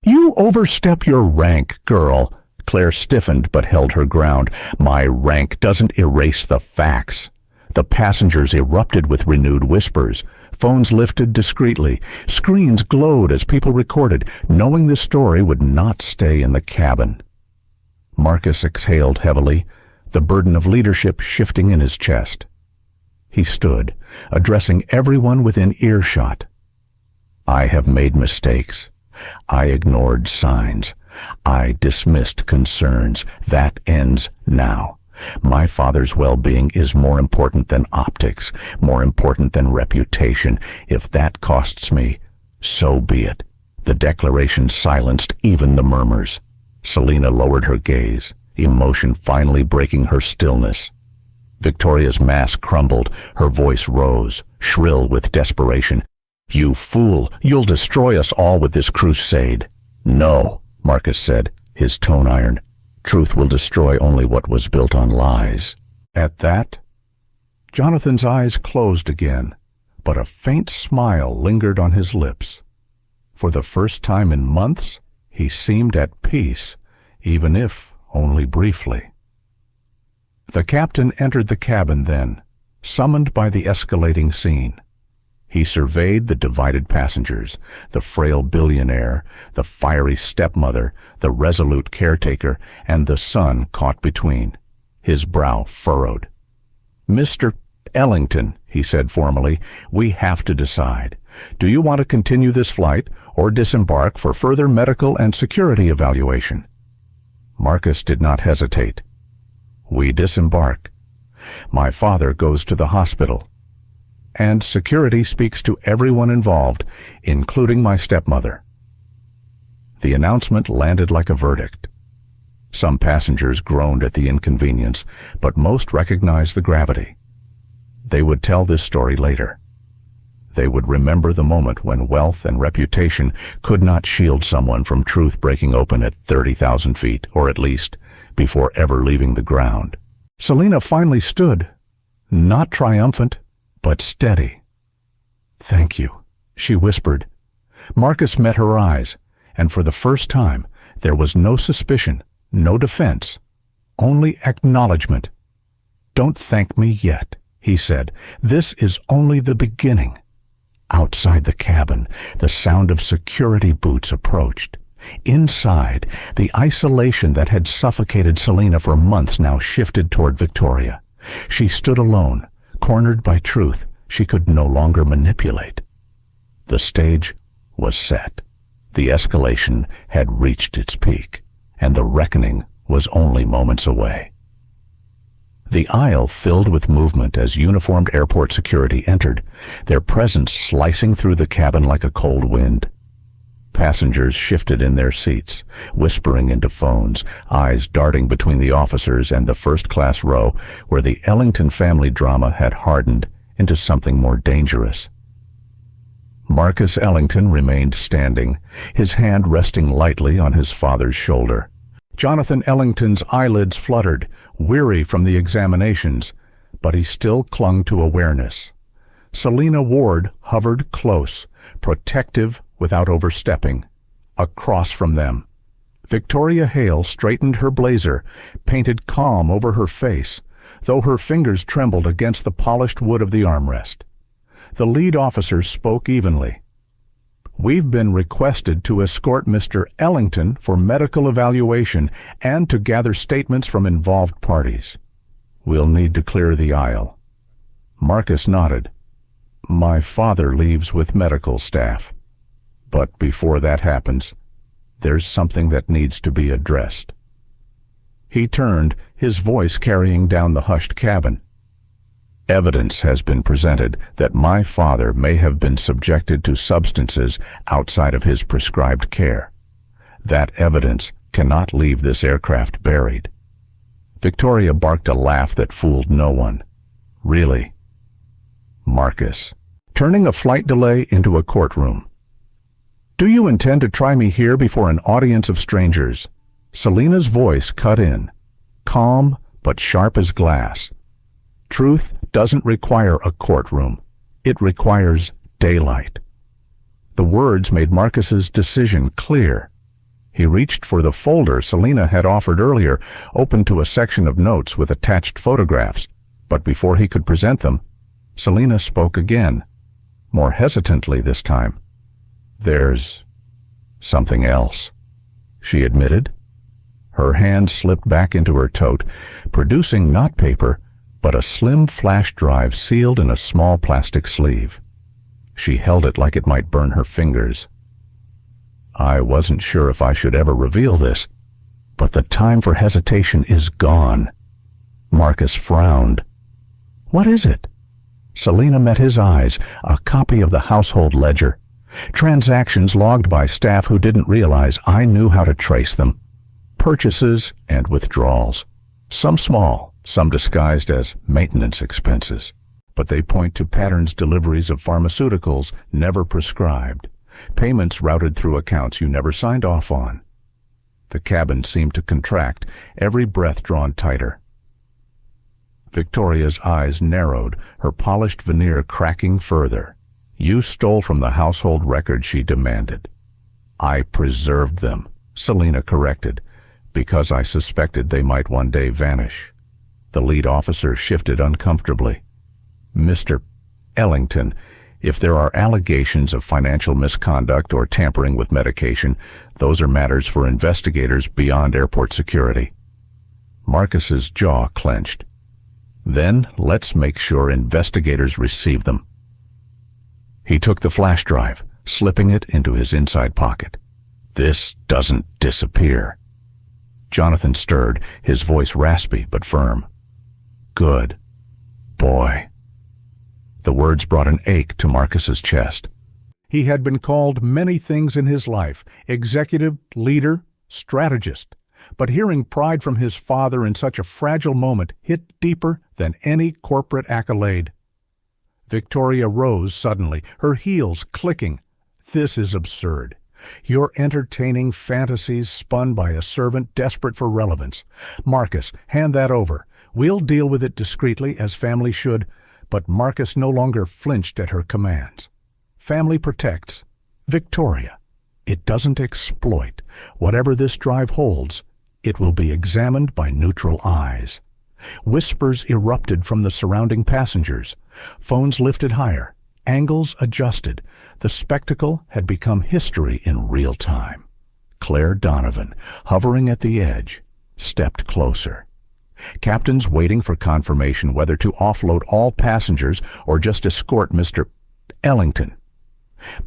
"You overstep your rank, girl." Claire stiffened but held her ground. "My rank doesn't erase the facts." The passengers erupted with renewed whispers. Phones lifted discreetly. Screens glowed as people recorded, knowing the story would not stay in the cabin. Marcus exhaled heavily, the burden of leadership shifting in his chest. He stood, addressing everyone within earshot. "I have made mistakes. I ignored signs. I dismissed concerns. That ends now. My father's well-being is more important than optics, more important than reputation. If that costs me, so be it." The declaration silenced even the murmurs. Selina lowered her gaze, emotion finally breaking her stillness. Victoria's mask crumbled, her voice rose, shrill with desperation. "You fool, you'll destroy us all with this crusade." "No," Marcus said, his tone iron. "Truth will destroy only what was built on lies." At that, Jonathan's eyes closed again, but a faint smile lingered on his lips. For the first time in months, he seemed at peace, even if only briefly. The captain entered the cabin then, summoned by the escalating scene. He surveyed the divided passengers, the frail billionaire, the fiery stepmother, the resolute caretaker, and the son caught between. His brow furrowed. "Mr. Ellington," he said formally, "we have to decide. Do you want to continue this flight or disembark for further medical and security evaluation?" Marcus did not hesitate. "We disembark. My father goes to the hospital. And security speaks to everyone involved, including my stepmother." The announcement landed like a verdict. Some passengers groaned at the inconvenience, but most recognized the gravity. They would tell this story later. They would remember the moment when wealth and reputation could not shield someone from truth breaking open at 30,000 feet, or at least, before ever leaving the ground. Selina finally stood, not triumphant, but steady. "Thank you," she whispered. Marcus met her eyes, and for the first time, there was no suspicion, no defense, only acknowledgement. "Don't thank me yet," he said. "This is only the beginning." Outside the cabin, the sound of security boots approached. Inside, the isolation that had suffocated Selina for months now shifted toward Victoria. She stood alone, cornered by truth she could no longer manipulate. The stage was set. The escalation had reached its peak, and the reckoning was only moments away. The aisle filled with movement as uniformed airport security entered, their presence slicing through the cabin like a cold wind. Passengers shifted in their seats, whispering into phones, eyes darting between the officers and the first-class row where the Ellington family drama had hardened into something more dangerous. Marcus Ellington remained standing, his hand resting lightly on his father's shoulder. Jonathan Ellington's eyelids fluttered, weary from the examinations, but he still clung to awareness. Selina Ward hovered close, protective without overstepping, across from them. Victoria Hale straightened her blazer, painted calm over her face, though her fingers trembled against the polished wood of the armrest. The lead officer spoke evenly. "We've been requested to escort Mr. Ellington for medical evaluation and to gather statements from involved parties. We'll need to clear the aisle." Marcus nodded. "My father leaves with medical staff. But before that happens, there's something that needs to be addressed." He turned, his voice carrying down the hushed cabin. "Evidence has been presented that my father may have been subjected to substances outside of his prescribed care. That evidence cannot leave this aircraft buried." Victoria barked a laugh that fooled no one. "Really?" Marcus, turning a flight delay into a courtroom. "Do you intend to try me here before an audience of strangers?" Selina's voice cut in, calm but sharp as glass. "Truth doesn't require a courtroom. It requires daylight." The words made Marcus's decision clear. He reached for the folder Selina had offered earlier, open to a section of notes with attached photographs, but before he could present them, Selina spoke again, more hesitantly this time. "There's something else," she admitted. Her hand slipped back into her tote, producing not paper, but a slim flash drive sealed in a small plastic sleeve. She held it like it might burn her fingers. "I wasn't sure if I should ever reveal this, but the time for hesitation is gone." Marcus frowned. "What is it?" Selina met his eyes, a copy of the household ledger. Transactions logged by staff who didn't realize I knew how to trace them. Purchases and withdrawals. Some small, some disguised as maintenance expenses. But they point to patterns deliveries of pharmaceuticals never prescribed. Payments routed through accounts you never signed off on. The cabin seemed to contract, every breath drawn tighter. Victoria's eyes narrowed, her polished veneer cracking further. "You stole from the household record," she demanded. "I preserved them," Selina corrected, "because I suspected they might one day vanish." The lead officer shifted uncomfortably. Mr. Ellington, if there are allegations of financial misconduct or tampering with medication, those are matters for investigators beyond airport security. Marcus's jaw clenched. Then let's make sure investigators receive them. He took the flash drive, slipping it into his inside pocket. This doesn't disappear. Jonathan stirred, his voice raspy but firm. Good boy. The words brought an ache to Marcus's chest. He had been called many things in his life: executive, leader, strategist. But hearing pride from his father in such a fragile moment hit deeper than any corporate accolade. Victoria rose suddenly, her heels clicking. This is absurd. You're entertaining fantasies spun by a servant desperate for relevance. Marcus, hand that over. We'll deal with it discreetly, as family should. But Marcus no longer flinched at her commands. Family protects. Victoria, it doesn't exploit. Whatever this drive holds, it will be examined by neutral eyes. Whispers erupted from the surrounding passengers. Phones lifted higher, angles adjusted. The spectacle had become history in real time. Claire Donovan, hovering at the edge, stepped closer. Captains waiting for confirmation whether to offload all passengers or just escort Mr. Ellington.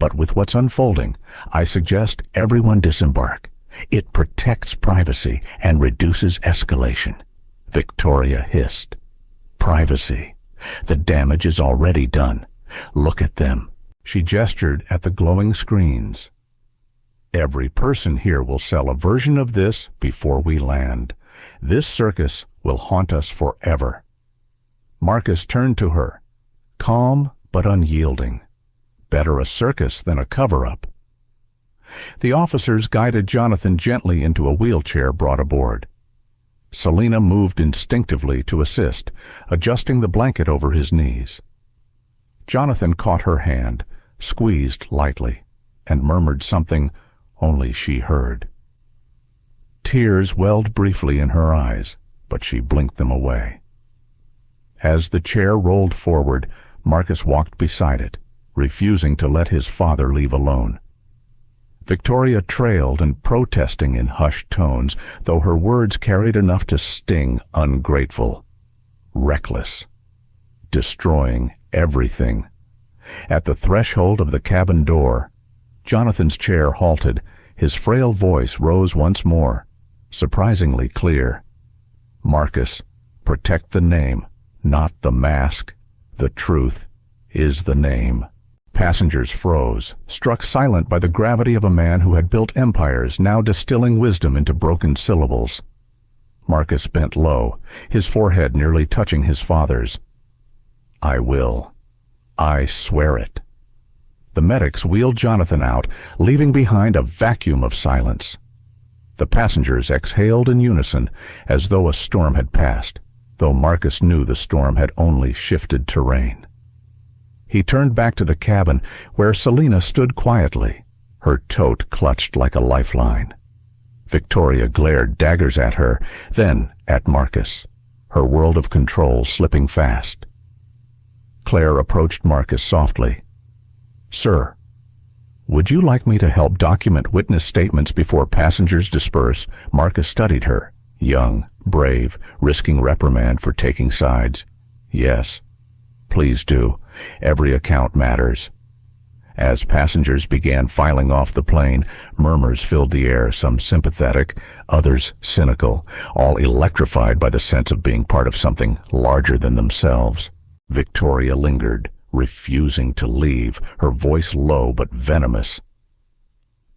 But with what's unfolding, I suggest everyone disembark. It protects privacy and reduces escalation. Victoria hissed. Privacy. The damage is already done. Look at them. She gestured at the glowing screens. Every person here will sell a version of this before we land. This circus will haunt us forever. Marcus turned to her, calm but unyielding. Better a circus than a cover-up. The officers guided Jonathan gently into a wheelchair brought aboard. Selina moved instinctively to assist, adjusting the blanket over his knees. Jonathan caught her hand, squeezed lightly, and murmured something only she heard. Tears welled briefly in her eyes, but she blinked them away. As the chair rolled forward, Marcus walked beside it, refusing to let his father leave alone. Victoria trailed and protesting in hushed tones, though her words carried enough to sting ungrateful, reckless, destroying everything. At the threshold of the cabin door, Jonathan's chair halted. His frail voice rose once more, surprisingly clear. Marcus, protect the name, not the mask. The truth is the name. Passengers froze, struck silent by the gravity of a man who had built empires, now distilling wisdom into broken syllables. Marcus bent low, his forehead nearly touching his father's. I will. I swear it. The medics wheeled Jonathan out, leaving behind a vacuum of silence. The passengers exhaled in unison, as though a storm had passed, though Marcus knew the storm had only shifted terrain. He turned back to the cabin, where Selina stood quietly, her tote clutched like a lifeline. Victoria glared daggers at her, then at Marcus, her world of control slipping fast. Claire approached Marcus softly. Sir, would you like me to help document witness statements before passengers disperse? Marcus studied her, young, brave, risking reprimand for taking sides. Yes, please do. Every account matters. As passengers began filing off the plane, murmurs filled the air, some sympathetic, others cynical, all electrified by the sense of being part of something larger than themselves. Victoria lingered, refusing to leave, her voice low but venomous.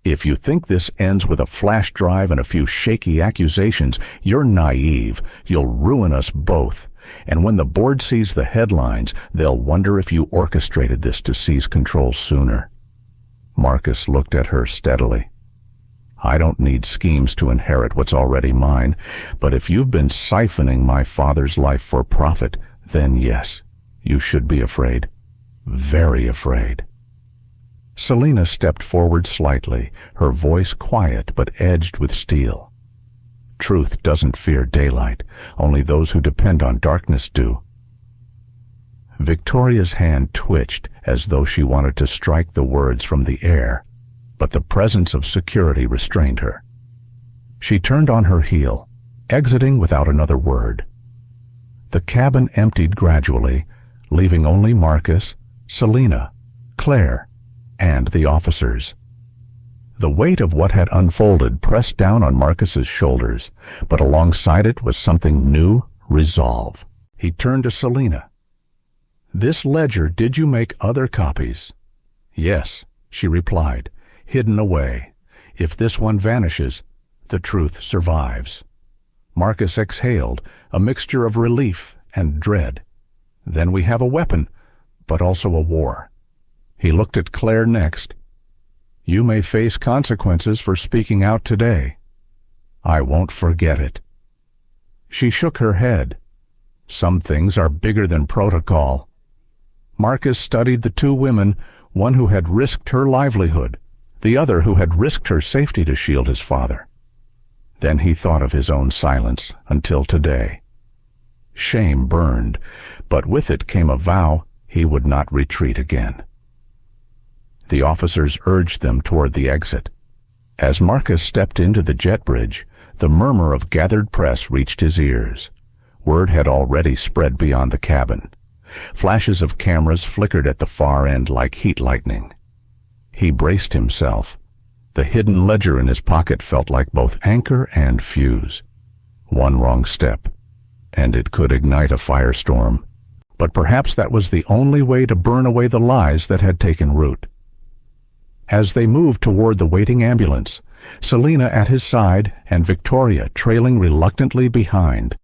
If you think this ends with a flash drive and a few shaky accusations, you're naive. You'll ruin us both. And when the board sees the headlines, they'll wonder if you orchestrated this to seize control sooner. Marcus looked at her steadily. I don't need schemes to inherit what's already mine, but if you've been siphoning my father's life for profit, then yes, you should be afraid. Very afraid. Selina stepped forward slightly, her voice quiet but edged with steel. Truth doesn't fear daylight. Only those who depend on darkness do. Victoria's hand twitched as though she wanted to strike the words from the air, but the presence of security restrained her. She turned on her heel, exiting without another word. The cabin emptied gradually, leaving only Marcus, Selena, Claire, and the officers. The weight of what had unfolded pressed down on Marcus's shoulders, but alongside it was something new, resolve. He turned to Selena. "This ledger, did you make other copies?" "Yes," she replied, "hidden away. If this one vanishes, the truth survives." Marcus exhaled, a mixture of relief and dread. "Then we have a weapon, but also a war." He looked at Claire next. "You may face consequences for speaking out today." "I won't forget it." She shook her head. "Some things are bigger than protocol." Marcus studied the two women, one who had risked her livelihood, the other who had risked her safety to shield his father. Then he thought of his own silence until today. Shame burned, but with it came a vow he would not retreat again. The officers urged them toward the exit. As Marcus stepped into the jet bridge, the murmur of gathered press reached his ears. Word had already spread beyond the cabin. Flashes of cameras flickered at the far end like heat lightning. He braced himself. The hidden ledger in his pocket felt like both anchor and fuse. One wrong step, and it could ignite a firestorm. But perhaps that was the only way to burn away the lies that had taken root. As they moved toward the waiting ambulance, Selena at his side and Victoria trailing reluctantly behind,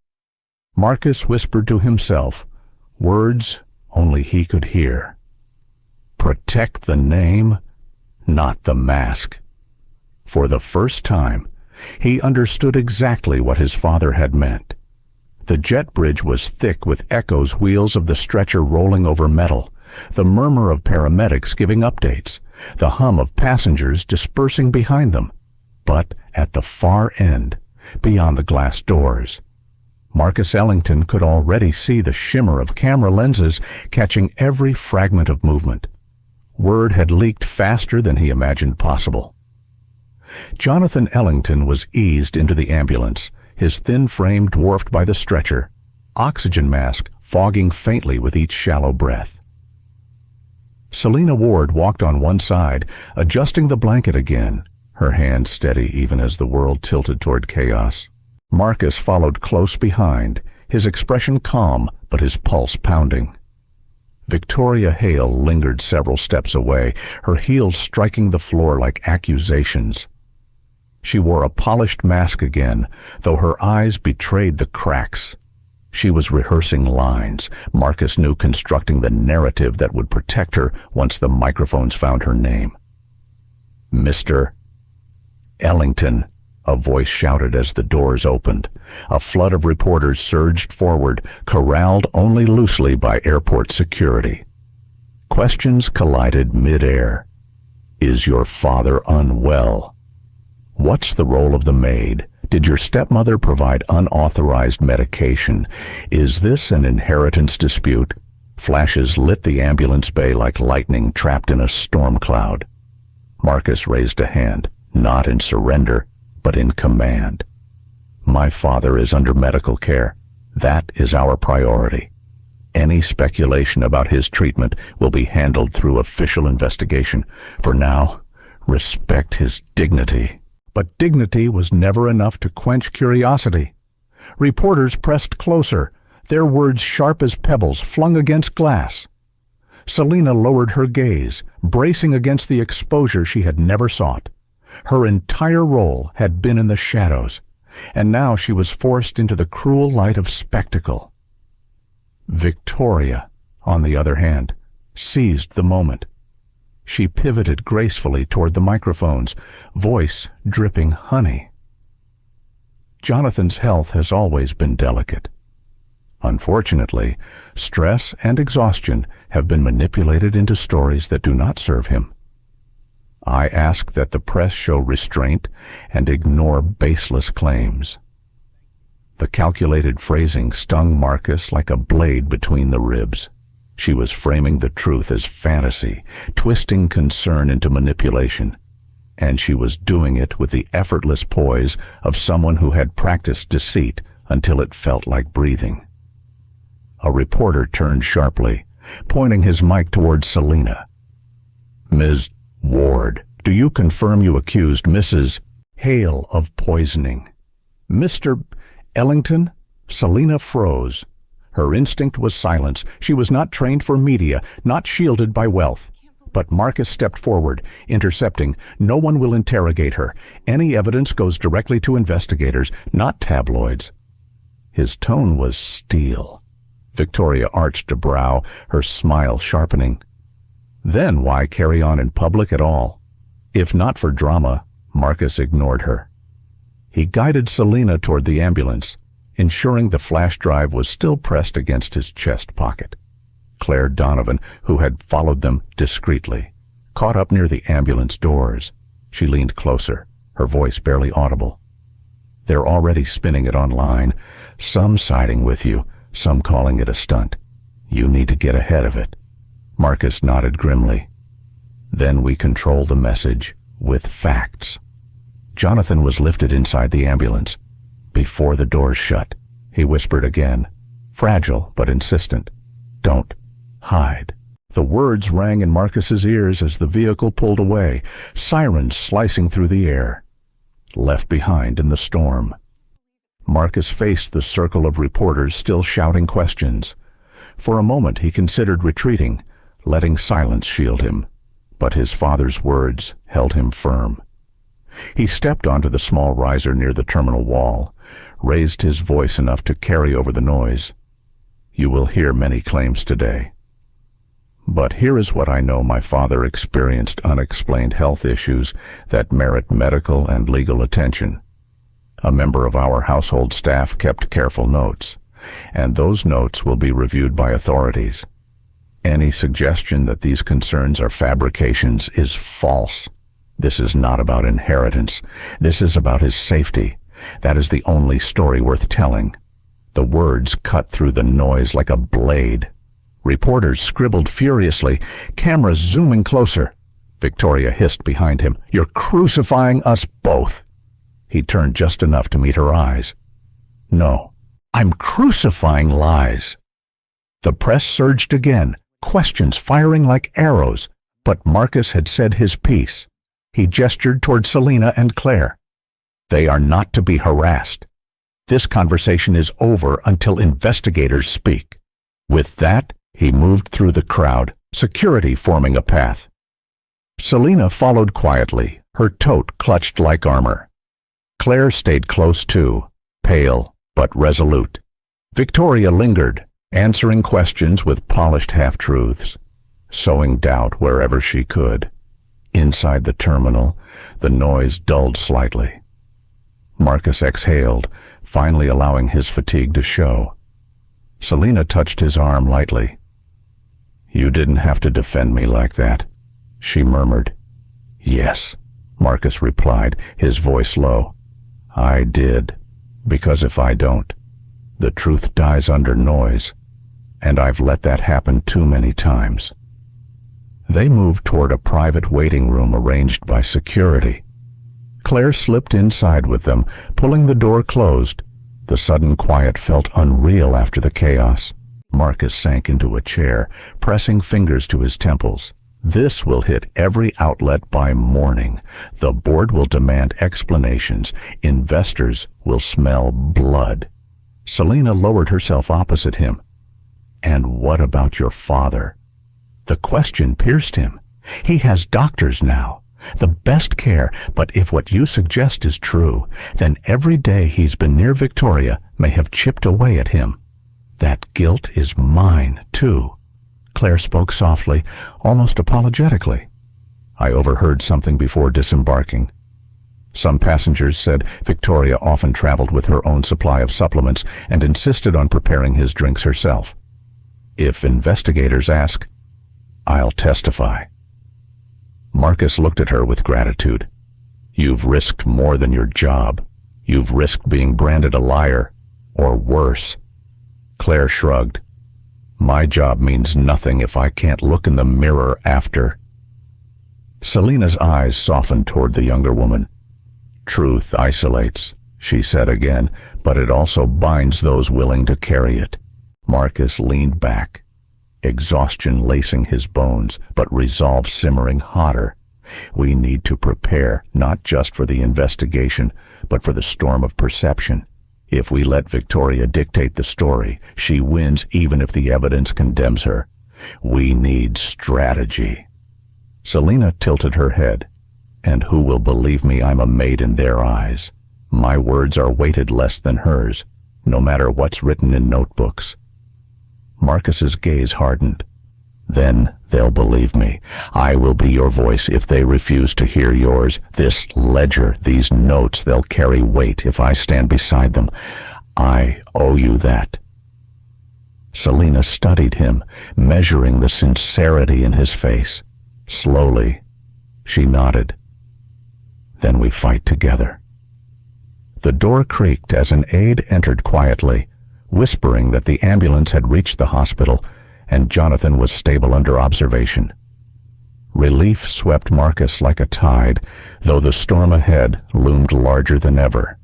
Marcus whispered to himself, words only he could hear. Protect the name, not the mask. For the first time, he understood exactly what his father had meant. The jet bridge was thick with echoes, wheels of the stretcher rolling over metal, the murmur of paramedics giving updates, the hum of passengers dispersing behind them. But at the far end, beyond the glass doors, Marcus Ellington could already see the shimmer of camera lenses catching every fragment of movement. Word had leaked faster than he imagined possible. Jonathan Ellington was eased into the ambulance, his thin frame dwarfed by the stretcher, oxygen mask fogging faintly with each shallow breath. Selena Ward walked on one side, adjusting the blanket again, her hand steady even as the world tilted toward chaos. Marcus followed close behind, his expression calm but his pulse pounding. Victoria Hale lingered several steps away, her heels striking the floor like accusations. She wore a polished mask again, though her eyes betrayed the cracks. She was rehearsing lines, Marcus knew, constructing the narrative that would protect her once the microphones found her name. Mr. Ellington, a voice shouted as the doors opened. A flood of reporters surged forward, corralled only loosely by airport security. Questions collided mid-air. Is your father unwell? What's the role of the maid? Did your stepmother provide unauthorized medication? Is this an inheritance dispute? Flashes lit the ambulance bay like lightning trapped in a storm cloud. Marcus raised a hand, not in surrender, but in command. My father is under medical care. That is our priority. Any speculation about his treatment will be handled through official investigation. For now, respect his dignity. But dignity was never enough to quench curiosity. Reporters pressed closer, their words sharp as pebbles flung against glass. Selena lowered her gaze, bracing against the exposure she had never sought. Her entire role had been in the shadows, and now she was forced into the cruel light of spectacle. Victoria, on the other hand, seized the moment. She pivoted gracefully toward the microphones, voice dripping honey. Jonathan's health has always been delicate. Unfortunately, stress and exhaustion have been manipulated into stories that do not serve him. I ask that the press show restraint and ignore baseless claims. The calculated phrasing stung Marcus like a blade between the ribs. She was framing the truth as fantasy, twisting concern into manipulation. And she was doing it with the effortless poise of someone who had practiced deceit until it felt like breathing. A reporter turned sharply, pointing his mic towards Selina. "Ms. Ward, do you confirm you accused Mrs. Hale of poisoning?" "Mr. Ellington?" Selina froze. Her instinct was silence. She was not trained for media, not shielded by wealth. But Marcus stepped forward, intercepting. "No one will interrogate her. Any evidence goes directly to investigators, not tabloids." His tone was steel. Victoria arched a brow, her smile sharpening. Then why carry on in public at all? If not for drama, Marcus ignored her. He guided Selina toward the ambulance, ensuring the flash drive was still pressed against his chest pocket. Claire Donovan, who had followed them discreetly, caught up near the ambulance doors. She leaned closer, her voice barely audible. "They're already spinning it online, some siding with you, some calling it a stunt. You need to get ahead of it." Marcus nodded grimly. "Then we control the message with facts." Jonathan was lifted inside the ambulance. Before the doors shut, he whispered again, fragile but insistent, "Don't hide." The words rang in Marcus's ears as the vehicle pulled away, sirens slicing through the air. Left behind in the storm. Marcus faced the circle of reporters still shouting questions. For a moment he considered retreating, letting silence shield him, but his father's words held him firm. He stepped onto the small riser near the terminal wall, raised his voice enough to carry over the noise. "You will hear many claims today. But here is what I know. My father experienced unexplained health issues that merit medical and legal attention. A member of our household staff kept careful notes, and those notes will be reviewed by authorities. Any suggestion that these concerns are fabrications is false. This is not about inheritance. This is about his safety. That is the only story worth telling." The words cut through the noise like a blade. Reporters scribbled furiously, cameras zooming closer. Victoria hissed behind him, "You're crucifying us both." He turned just enough to meet her eyes. "No, I'm crucifying lies." The press surged again, questions firing like arrows, but Marcus had said his piece. He gestured toward Selina and Claire. "They are not to be harassed. This conversation is over until investigators speak." With that, he moved through the crowd, security forming a path. Selina followed quietly, her tote clutched like armor. Claire stayed close too, pale but resolute. Victoria lingered, answering questions with polished half-truths, sowing doubt wherever she could. Inside the terminal, the noise dulled slightly. Marcus exhaled, finally allowing his fatigue to show. Selina touched his arm lightly. "You didn't have to defend me like that," she murmured. "Yes," Marcus replied, his voice low. "I did, because if I don't, the truth dies under noise, and I've let that happen too many times." They moved toward a private waiting room arranged by security. Claire slipped inside with them, pulling the door closed. The sudden quiet felt unreal after the chaos. Marcus sank into a chair, pressing fingers to his temples. This will hit every outlet by morning. The board will demand explanations. Investors will smell blood. Selina lowered herself opposite him. "And what about your father?" The question pierced him. "He has doctors now. The best care, but if what you suggest is true, then every day he's been near Victoria may have chipped away at him. That guilt is mine, too." Claire spoke softly, almost apologetically. "I overheard something before disembarking. Some passengers said Victoria often traveled with her own supply of supplements and insisted on preparing his drinks herself. If investigators ask, I'll testify." Marcus looked at her with gratitude. "You've risked more than your job. You've risked being branded a liar, or worse." Claire shrugged. My job means nothing if I can't look in the mirror after. Selena's eyes softened toward the younger woman. Truth isolates, she said again, but it also binds those willing to carry it. Marcus leaned back, exhaustion lacing his bones, but resolve simmering hotter. We need to prepare, not just for the investigation, but for the storm of perception. If we let Victoria dictate the story, she wins even if the evidence condemns her. We need strategy. Selena tilted her head. And who will believe me I'm a maid in their eyes? My words are weighted less than hers, no matter what's written in notebooks. Marcus's gaze hardened. Then they'll believe me. I will be your voice if they refuse to hear yours. This ledger, these notes, they'll carry weight if I stand beside them. I owe you that. Selena studied him, measuring the sincerity in his face. Slowly, she nodded. Then we fight together. The door creaked as an aide entered quietly, whispering that the ambulance had reached the hospital and Jonathan was stable under observation. Relief swept Marcus like a tide, though the storm ahead loomed larger than ever.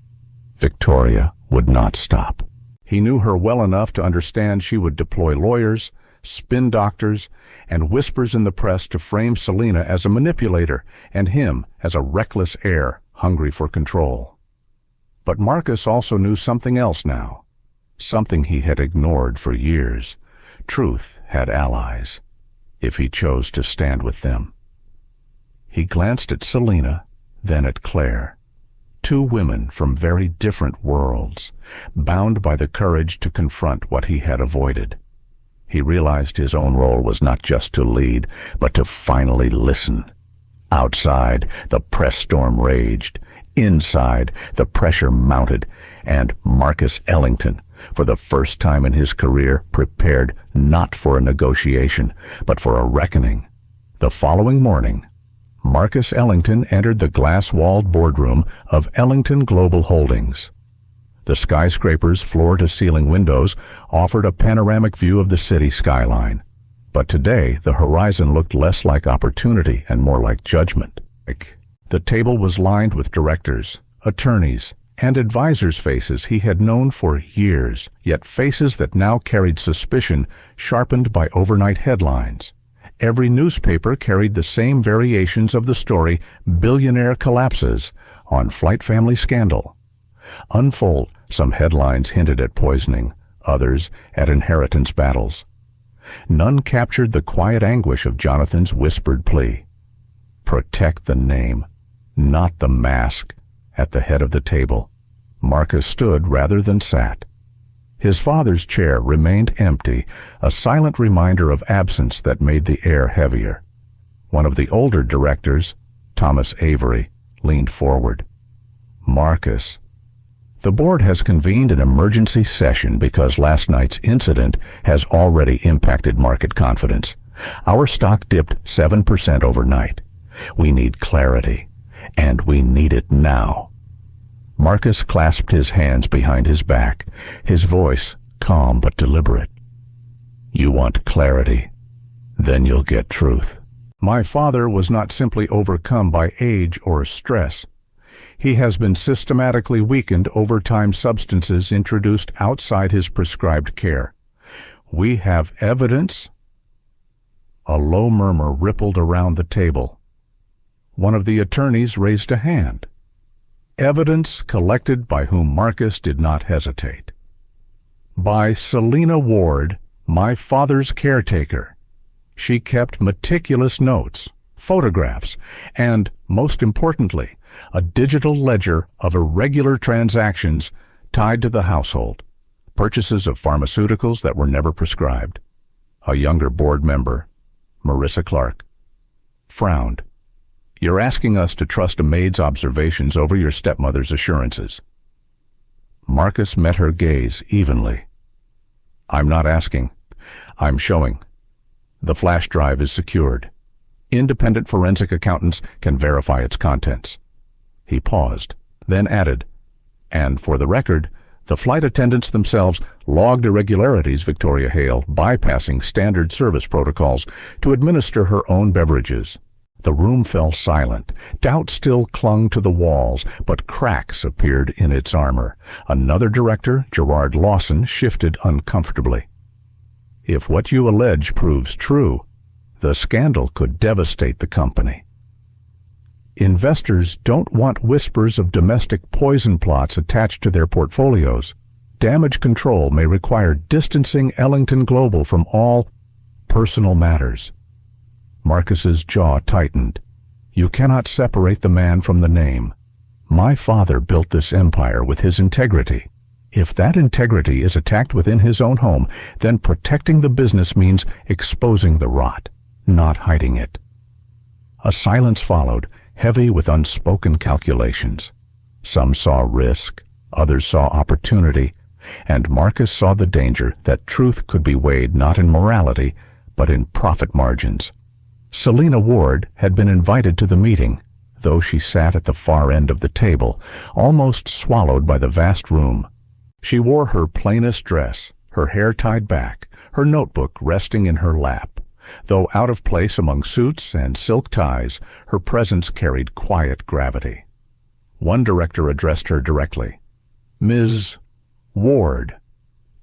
Victoria would not stop. He knew her well enough to understand she would deploy lawyers, spin doctors, and whispers in the press to frame Selena as a manipulator and him as a reckless heir hungry for control. But Marcus also knew something else now, something he had ignored for years. Truth had allies, if he chose to stand with them. He glanced at Selena, then at Claire. Two women from very different worlds, bound by the courage to confront what he had avoided. He realized his own role was not just to lead, but to finally listen. Outside, the press storm raged. Inside, the pressure mounted, and Marcus Ellington, for the first time in his career, prepared not for a negotiation, but for a reckoning. The following morning, Marcus Ellington entered the glass-walled boardroom of Ellington Global Holdings. The skyscraper's floor-to-ceiling windows offered a panoramic view of the city skyline. But today, the horizon looked less like opportunity and more like judgment. The table was lined with directors, attorneys, and advisors' faces he had known for years, yet faces that now carried suspicion sharpened by overnight headlines. Every newspaper carried the same variations of the story, "Billionaire collapses," on flight family scandal. Unfold, some headlines hinted at poisoning, others at inheritance battles. None captured the quiet anguish of Jonathan's whispered plea. Protect the name, not the mask. At the head of the table, Marcus stood rather than sat. His father's chair remained empty, a silent reminder of absence that made the air heavier. One of the older directors, Thomas Avery, leaned forward. Marcus, the board has convened an emergency session because last night's incident has already impacted market confidence. Our stock dipped 7% overnight. We need clarity, and we need it now. Marcus clasped his hands behind his back, his voice calm but deliberate. You want clarity, then you'll get truth. My father was not simply overcome by age or stress. He has been systematically weakened over time substances introduced outside his prescribed care. We have evidence? A low murmur rippled around the table. One of the attorneys raised a hand. Evidence collected by whom Marcus did not hesitate. By Selena Ward, my father's caretaker. She kept meticulous notes, photographs, and, most importantly, a digital ledger of irregular transactions tied to the household, purchases of pharmaceuticals that were never prescribed. A younger board member, Marissa Clark, frowned. You're asking us to trust a maid's observations over your stepmother's assurances. Marcus met her gaze evenly. I'm not asking. I'm showing. The flash drive is secured. Independent forensic accountants can verify its contents. He paused, then added, and for the record, The flight attendants themselves logged irregularities, Victoria Hale, bypassing standard service protocols to administer her own beverages. The room fell silent. Doubt still clung to the walls, but cracks appeared in its armor. Another director, Gerard Lawson, shifted uncomfortably. If what you allege proves true, the scandal could devastate the company. Investors don't want whispers of domestic poison plots attached to their portfolios. Damage control may require distancing Ellington Global from all personal matters. Marcus's jaw tightened. You cannot separate the man from the name. My father built this empire with his integrity. If that integrity is attacked within his own home, then protecting the business means exposing the rot, not hiding it. A silence followed, heavy with unspoken calculations. Some saw risk, others saw opportunity, and Marcus saw the danger that truth could be weighed not in morality, but in profit margins. Selina Ward had been invited to the meeting, though she sat at the far end of the table, almost swallowed by the vast room. She wore her plainest dress, her hair tied back, her notebook resting in her lap. Though out of place among suits and silk ties, her presence carried quiet gravity. One director addressed her directly. Ms. Ward,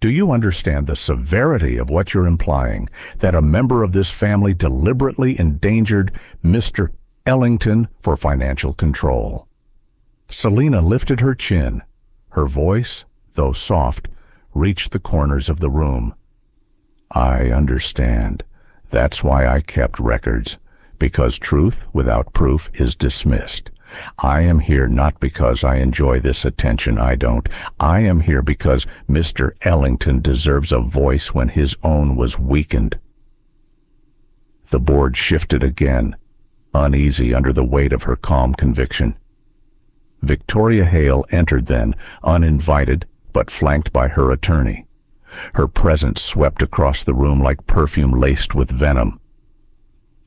do you understand the severity of what you're implying, that a member of this family deliberately endangered Mr. Ellington for financial control? Selina lifted her chin. Her voice, though soft, reached the corners of the room. I understand. That's why I kept records, because truth without proof is dismissed. I am here not because I enjoy this attention, I don't. I am here because Mr. Ellington deserves a voice when his own was weakened. The board shifted again, uneasy under the weight of her calm conviction. Victoria Hale entered then, uninvited, but flanked by her attorney. Her presence swept across the room like perfume laced with venom.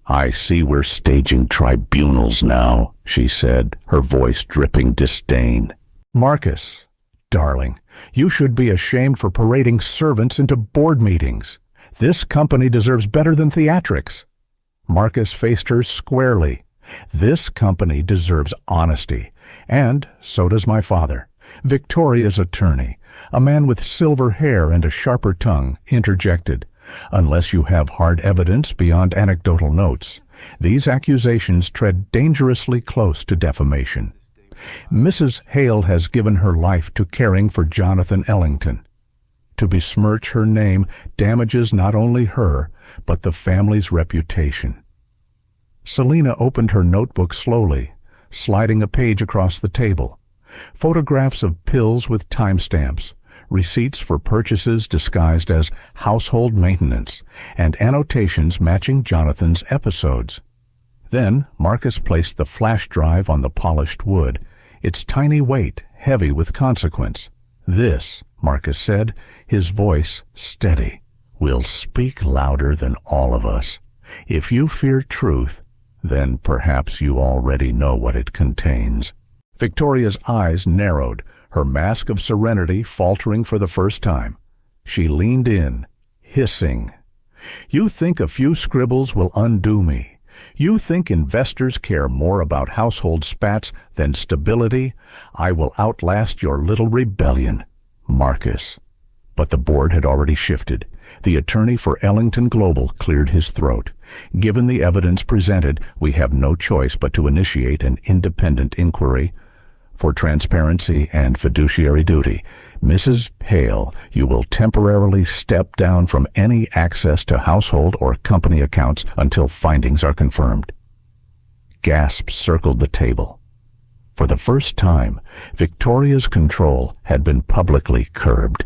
I see we're staging tribunals now, she said, her voice dripping disdain. Marcus, darling, you should be ashamed for parading servants into board meetings. This company deserves better than theatrics. Marcus faced her squarely. This company deserves honesty, and so does my father. Victoria's attorney, a man with silver hair and a sharper tongue, interjected. Unless you have hard evidence beyond anecdotal notes, these accusations tread dangerously close to defamation. Mrs. Hale has given her life to caring for Jonathan Ellington. To besmirch her name damages not only her, but the family's reputation. Selina opened her notebook slowly, sliding a page across the table. Photographs of pills with timestamps, receipts for purchases disguised as household maintenance, and annotations matching Jonathan's episodes. Then Marcus placed the flash drive on the polished wood, its tiny weight heavy with consequence. This, Marcus said, his voice steady, will speak louder than all of us. If you fear truth, then perhaps you already know what it contains. Victoria's eyes narrowed, her mask of serenity faltering for the first time. She leaned in, hissing. You think a few scribbles will undo me? You think investors care more about household spats than stability? I will outlast your little rebellion, Marcus. But the board had already shifted. The attorney for Ellington Global cleared his throat. Given the evidence presented, we have no choice but to initiate an independent inquiry. For transparency and fiduciary duty, Mrs. Hale, you will temporarily step down from any access to household or company accounts until findings are confirmed. Gasps circled the table. For the first time, Victoria's control had been publicly curbed.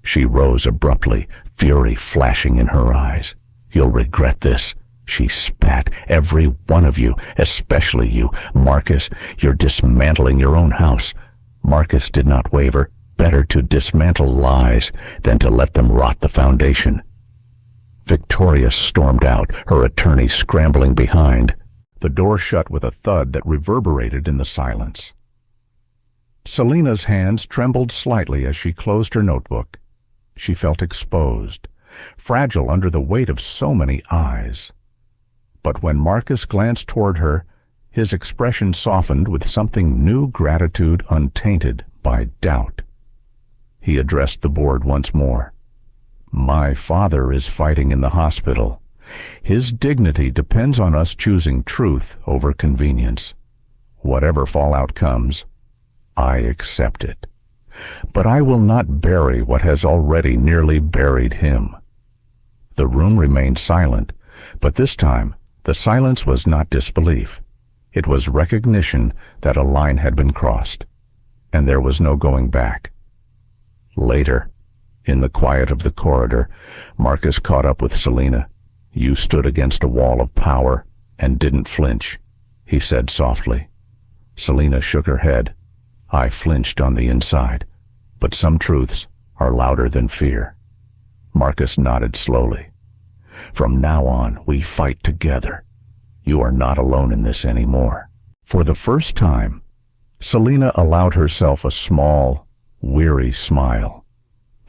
She rose abruptly, fury flashing in her eyes. You'll regret this. She spat. Every one of you, especially you. Marcus, you're dismantling your own house. Marcus did not waver. Better to dismantle lies than to let them rot the foundation. Victoria stormed out, her attorney scrambling behind. The door shut with a thud that reverberated in the silence. Selena's hands trembled slightly as she closed her notebook. She felt exposed, fragile under the weight of so many eyes. But when Marcus glanced toward her, his expression softened with something new gratitude untainted by doubt. He addressed the board once more. My father is fighting in the hospital. His dignity depends on us choosing truth over convenience. Whatever fallout comes, I accept it. But I will not bury what has already nearly buried him. The room remained silent, but this time the silence was not disbelief. It was recognition that a line had been crossed, and there was no going back. Later, in the quiet of the corridor, Marcus caught up with Selena. You stood against a wall of power and didn't flinch, he said softly. Selena shook her head. I flinched on the inside, but some truths are louder than fear. Marcus nodded slowly. From now on, we fight together. You are not alone in this anymore. For the first time, Selena allowed herself a small, weary smile.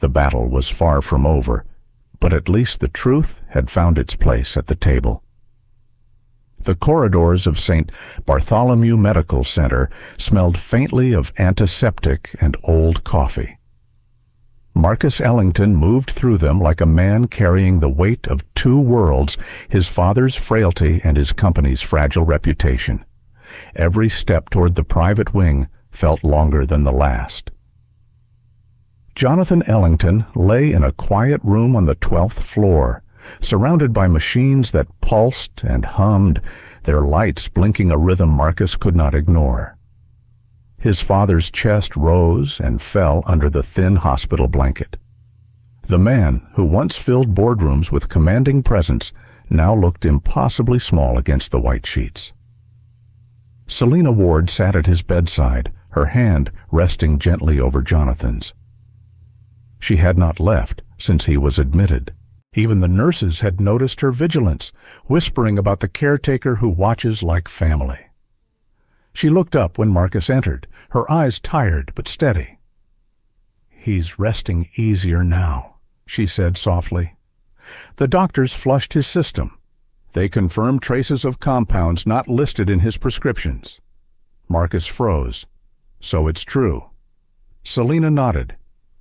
The battle was far from over, but at least the truth had found its place at the table. The corridors of St. Bartholomew Medical Center smelled faintly of antiseptic and old coffee. Marcus Ellington moved through them like a man carrying the weight of two worlds, his father's frailty and his company's fragile reputation. Every step toward the private wing felt longer than the last. Jonathan Ellington lay in a quiet room on the 12th floor, surrounded by machines that pulsed and hummed, their lights blinking a rhythm Marcus could not ignore. His father's chest rose and fell under the thin hospital blanket. The man who once filled boardrooms with commanding presence now looked impossibly small against the white sheets. Selena Ward sat at his bedside, her hand resting gently over Jonathan's. She had not left since he was admitted. Even the nurses had noticed her vigilance, whispering about the caretaker who watches like family. She looked up when Marcus entered, her eyes tired but steady. He's resting easier now, she said softly. The doctors flushed his system. They confirmed traces of compounds not listed in his prescriptions. Marcus froze. So it's true. Selena nodded.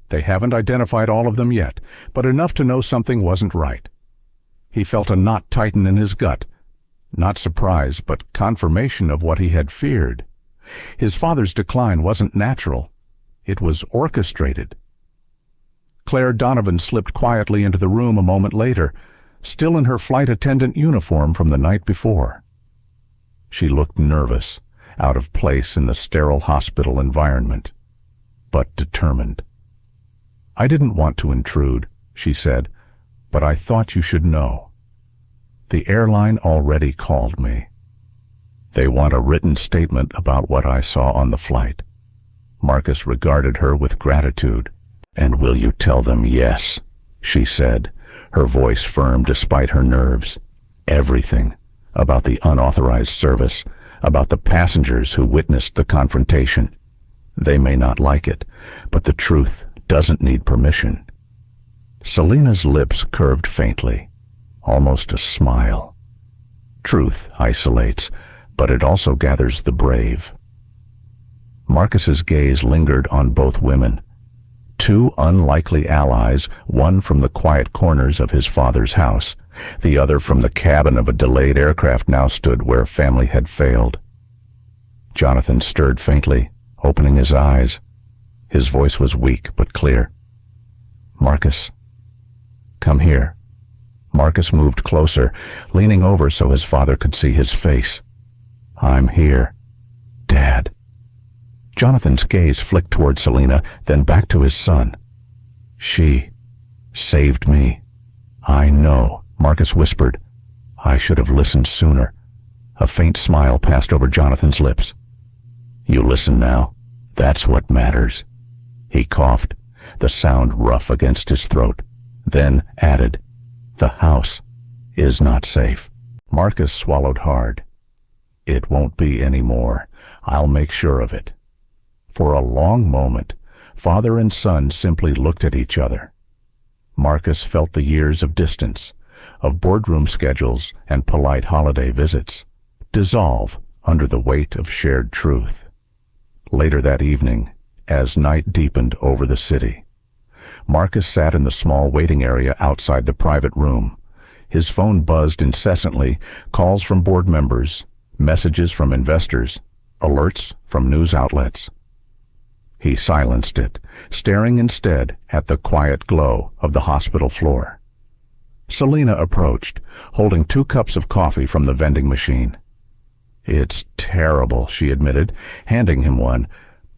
They haven't identified all of them yet, but enough to know something wasn't right. He felt a knot tighten in his gut. Not surprise, but confirmation of what he had feared. His father's decline wasn't natural. It was orchestrated. Claire Donovan slipped quietly into the room a moment later, still in her flight attendant uniform from the night before. She looked nervous, out of place in the sterile hospital environment, but determined. I didn't want to intrude, she said, but I thought you should know. The airline already called me. They want a written statement about what I saw on the flight. Marcus regarded her with gratitude. And will you tell them yes, she said, her voice firm despite her nerves. Everything about the unauthorized service, about the passengers who witnessed the confrontation. They may not like it, but the truth doesn't need permission. Selena's lips curved faintly, almost a smile. Truth isolates, but it also gathers the brave. Marcus's gaze lingered on both women. Two unlikely allies, one from the quiet corners of his father's house, the other from the cabin of a delayed aircraft now stood where family had failed. Jonathan stirred faintly, opening his eyes. His voice was weak but clear. Marcus, come here. Marcus moved closer, leaning over so his father could see his face. I'm here, Dad. Jonathan's gaze flicked toward Selena, then back to his son. She saved me. I know, Marcus whispered. I should have listened sooner. A faint smile passed over Jonathan's lips. You listen now. That's what matters. He coughed, the sound rough against his throat, then added, The house is not safe. Marcus swallowed hard. It won't be any more. I'll make sure of it. For a long moment, father and son simply looked at each other. Marcus felt the years of distance, of boardroom schedules and polite holiday visits, dissolve under the weight of shared truth. Later that evening, as night deepened over the city, Marcus sat in the small waiting area outside the private room. His phone buzzed incessantly, calls from board members, messages from investors, alerts from news outlets. He silenced it, staring instead at the quiet glow of the hospital floor. Selena approached, holding 2 cups of coffee from the vending machine. "It's terrible," she admitted, handing him one,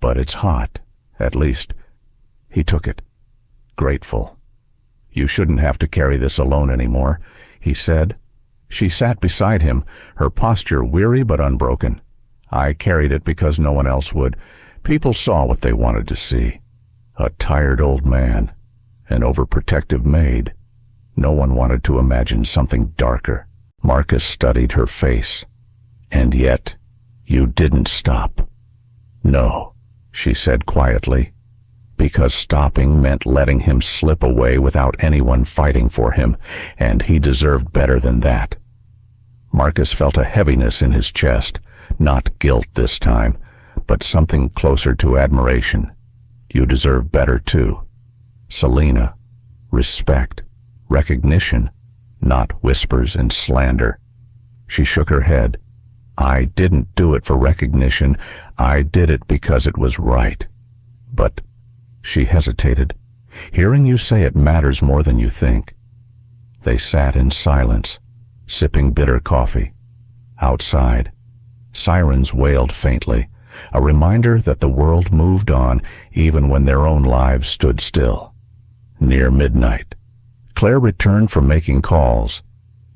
"but it's hot, at least." He took it, grateful. "You shouldn't have to carry this alone anymore," he said. She sat beside him, her posture weary but unbroken. "I carried it because no one else would. People saw what they wanted to see. A tired old man, an overprotective maid. No one wanted to imagine something darker." Marcus studied her face. "And yet, you didn't stop." "No," she said quietly, because stopping meant letting him slip away without anyone fighting for him, and he deserved better than that. Marcus felt a heaviness in his chest, not guilt this time, but something closer to admiration. "You deserve better too. Selena, respect, recognition, not whispers and slander." She shook her head. "I didn't do it for recognition. I did it because it was right. But," she hesitated, "hearing you say it matters more than you think." They sat in silence, sipping bitter coffee. Outside, sirens wailed faintly, a reminder that the world moved on even when their own lives stood still. Near midnight, Claire returned from making calls.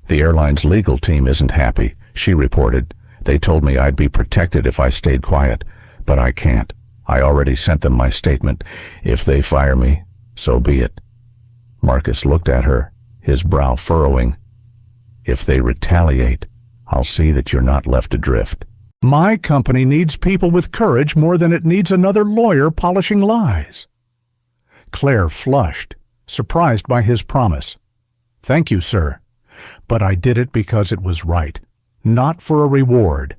"The airline's legal team isn't happy," she reported. "They told me I'd be protected if I stayed quiet, but I can't. I already sent them my statement. If they fire me, so be it." Marcus looked at her, his brow furrowing. "If they retaliate, I'll see that you're not left adrift." My company needs people with courage more than it needs another lawyer polishing lies. Claire flushed, surprised by his promise. "Thank you, sir. But I did it because it was right, not for a reward."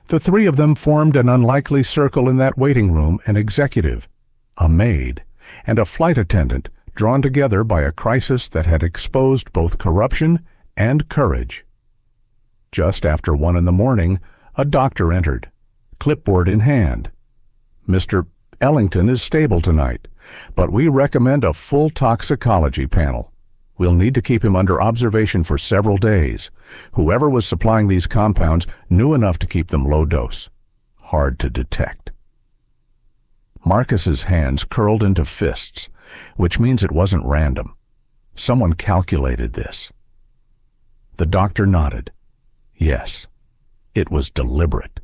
The 3 of them formed an unlikely circle in that waiting room: an executive, a maid, and a flight attendant drawn together by a crisis that had exposed both corruption and courage. Just after 1 in the morning, a doctor entered, clipboard in hand. "Mr. Ellington is stable tonight, but we recommend a full toxicology panel. We'll need to keep him under observation for several days. Whoever was supplying these compounds knew enough to keep them low dose. Hard to detect." Marcus's hands curled into fists, which means it wasn't random. Someone calculated this. The doctor nodded. Yes, it was deliberate.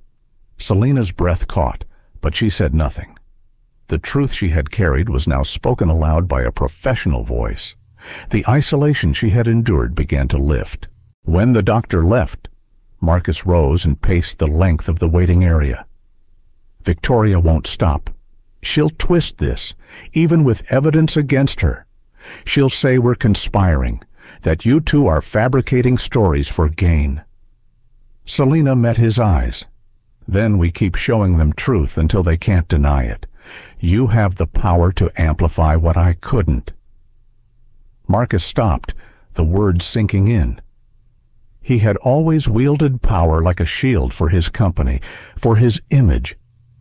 Selena's breath caught, but she said nothing. The truth she had carried was now spoken aloud by a professional voice. The isolation she had endured began to lift. When the doctor left, Marcus rose and paced the length of the waiting area. "Victoria won't stop. She'll twist this, even with evidence against her. She'll say we're conspiring, that you 2 are fabricating stories for gain." Selena met his eyes. "Then we keep showing them truth until they can't deny it. You have the power to amplify what I couldn't." Marcus stopped, the words sinking in. He had always wielded power like a shield for his company, for his image.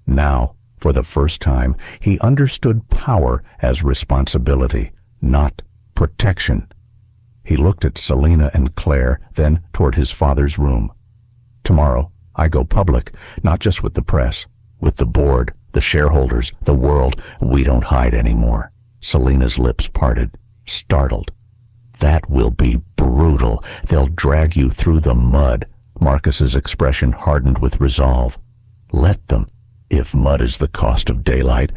Now, for the first time, he understood power as responsibility, not protection. He looked at Selena and Claire, then toward his father's room. "Tomorrow, I go public, not just with the press, with the board, the shareholders, the world. We don't hide anymore." Selena's lips parted, startled. "That will be brutal. They'll drag you through the mud." Marcus's expression hardened with resolve. "Let them. If mud is the cost of daylight,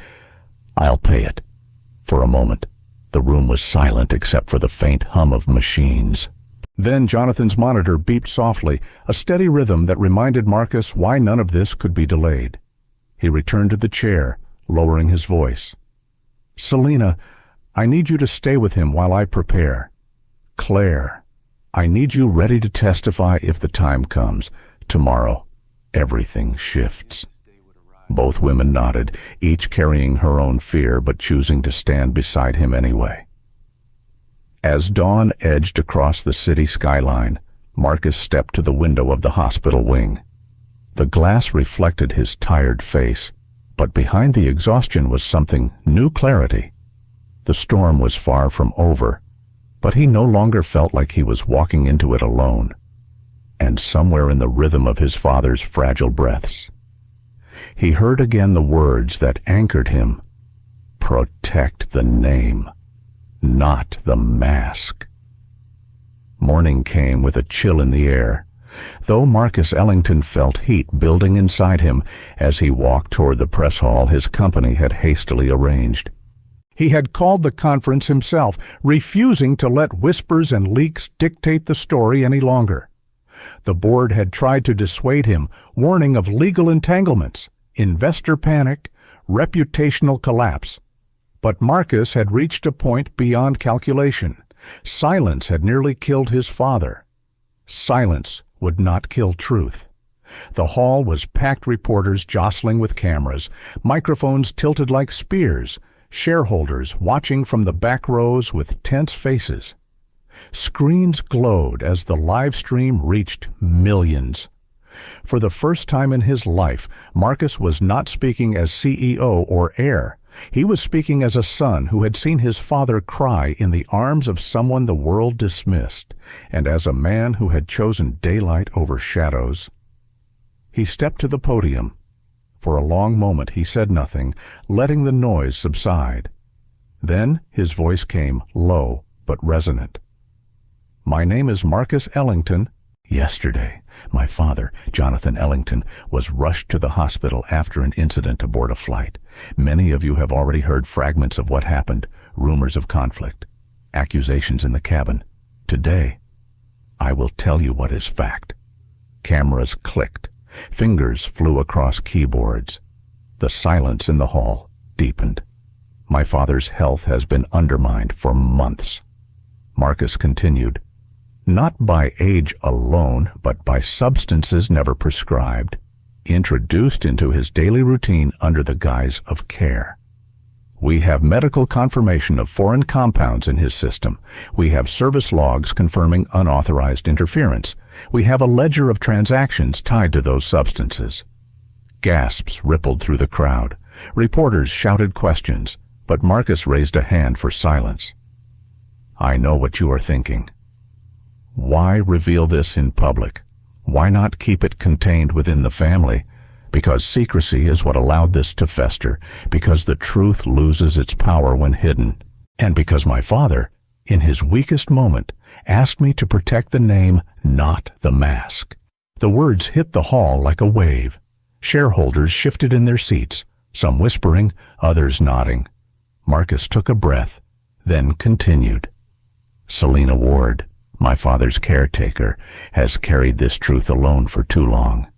I'll pay it." For a moment, the room was silent except for the faint hum of machines. Then Jonathan's monitor beeped softly, a steady rhythm that reminded Marcus why none of this could be delayed. He returned to the chair, lowering his voice. Selina, I need you to stay with him while I prepare. Claire, I need you ready to testify if the time comes. Tomorrow, everything shifts. Both women nodded, each carrying her own fear but choosing to stand beside him anyway. As dawn edged across the city skyline, Marcus stepped to the window of the hospital wing. The glass reflected his tired face, but behind the exhaustion was something new clarity. The storm was far from over, but he no longer felt like he was walking into it alone. And somewhere in the rhythm of his father's fragile breaths, he heard again the words that anchored him. Protect the name, not the mask. Morning came with a chill in the air, though Marcus Ellington felt heat building inside him as he walked toward the press hall his company had hastily arranged. He had called the conference himself, refusing to let whispers and leaks dictate the story any longer. The board had tried to dissuade him, warning of legal entanglements, investor panic, reputational collapse. But Marcus had reached a point beyond calculation. Silence had nearly killed his father. Silence would not kill truth. The hall was packed, reporters jostling with cameras, microphones tilted like spears, shareholders watching from the back rows with tense faces. Screens glowed as the live stream reached millions. For the first time in his life, Marcus was not speaking as CEO or heir. He was speaking as a son who had seen his father cry in the arms of someone the world dismissed, and as a man who had chosen daylight over shadows. He stepped to the podium. For a long moment he said nothing, letting the noise subside. Then his voice came low but resonant. My name is Marcus Ellington. Yesterday, my father, Jonathan Ellington, was rushed to the hospital after an incident aboard a flight. Many of you have already heard fragments of what happened, rumors of conflict, accusations in the cabin. Today, I will tell you what is fact. Cameras clicked. Fingers flew across keyboards. The silence in the hall deepened. My father's health has been undermined for months. Marcus continued. Not by age alone, but by substances never prescribed, introduced into his daily routine under the guise of care. We have medical confirmation of foreign compounds in his system. We have service logs confirming unauthorized interference. We have a ledger of transactions tied to those substances. Gasps rippled through the crowd. Reporters shouted questions, but Marcus raised a hand for silence. I know what you are thinking. Why reveal this in public? Why not keep it contained within the family? Because secrecy is what allowed this to fester, because the truth loses its power when hidden, and because my father, in his weakest moment, asked me to protect the name, not the mask. The words hit the hall like a wave. Shareholders shifted in their seats, some whispering, others nodding. Marcus took a breath, then continued. Selina Ward, my father's caretaker, has carried this truth alone for too long.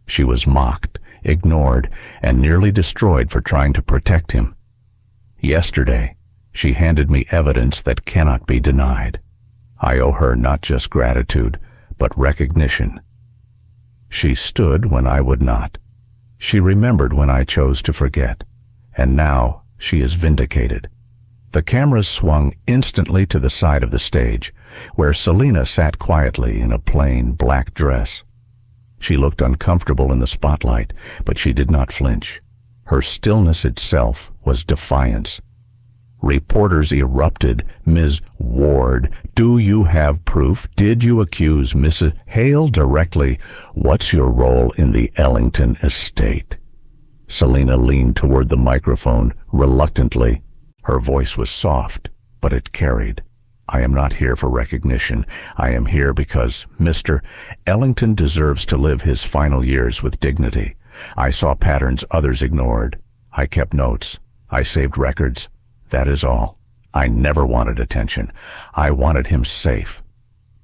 She was mocked, ignored, and nearly destroyed for trying to protect him. Yesterday, she handed me evidence that cannot be denied. I owe her not just gratitude, but recognition. She stood when I would not. She remembered when I chose to forget. And now she is vindicated. The cameras swung instantly to the side of the stage, where Selina sat quietly in a plain black dress. She looked uncomfortable in the spotlight, but she did not flinch. Her stillness itself was defiance. Reporters erupted. Ms. Ward, do you have proof? Did you accuse Mrs. Hale directly? What's your role in the Ellington estate? Selina leaned toward the microphone reluctantly. Her voice was soft, but it carried. I am not here for recognition. I am here because Mr. Ellington deserves to live his final years with dignity. I saw patterns others ignored. I kept notes. I saved records. That is all. I never wanted attention. I wanted him safe.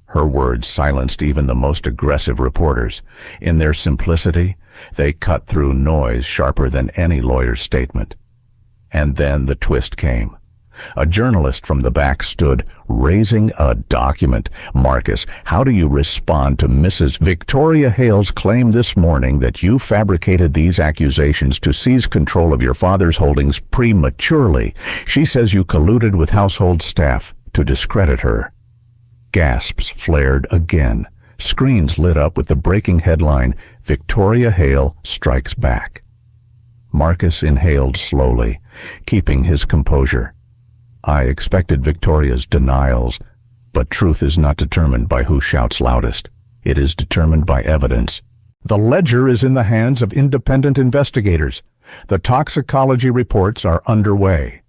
Her words silenced even the most aggressive reporters. In their simplicity, they cut through noise sharper than any lawyer's statement. And then the twist came. A journalist from the back stood, raising a document. "Marcus, how do you respond to Mrs. Victoria Hale's claim this morning that you fabricated these accusations to seize control of your father's holdings prematurely? She says you colluded with household staff to discredit her." Gasps flared again. Screens lit up with the breaking headline, "Victoria Hale Strikes Back." Marcus inhaled slowly, keeping his composure. I expected Victoria's denials, but truth is not determined by who shouts loudest. It is determined by evidence. The ledger is in the hands of independent investigators. The toxicology reports are underway.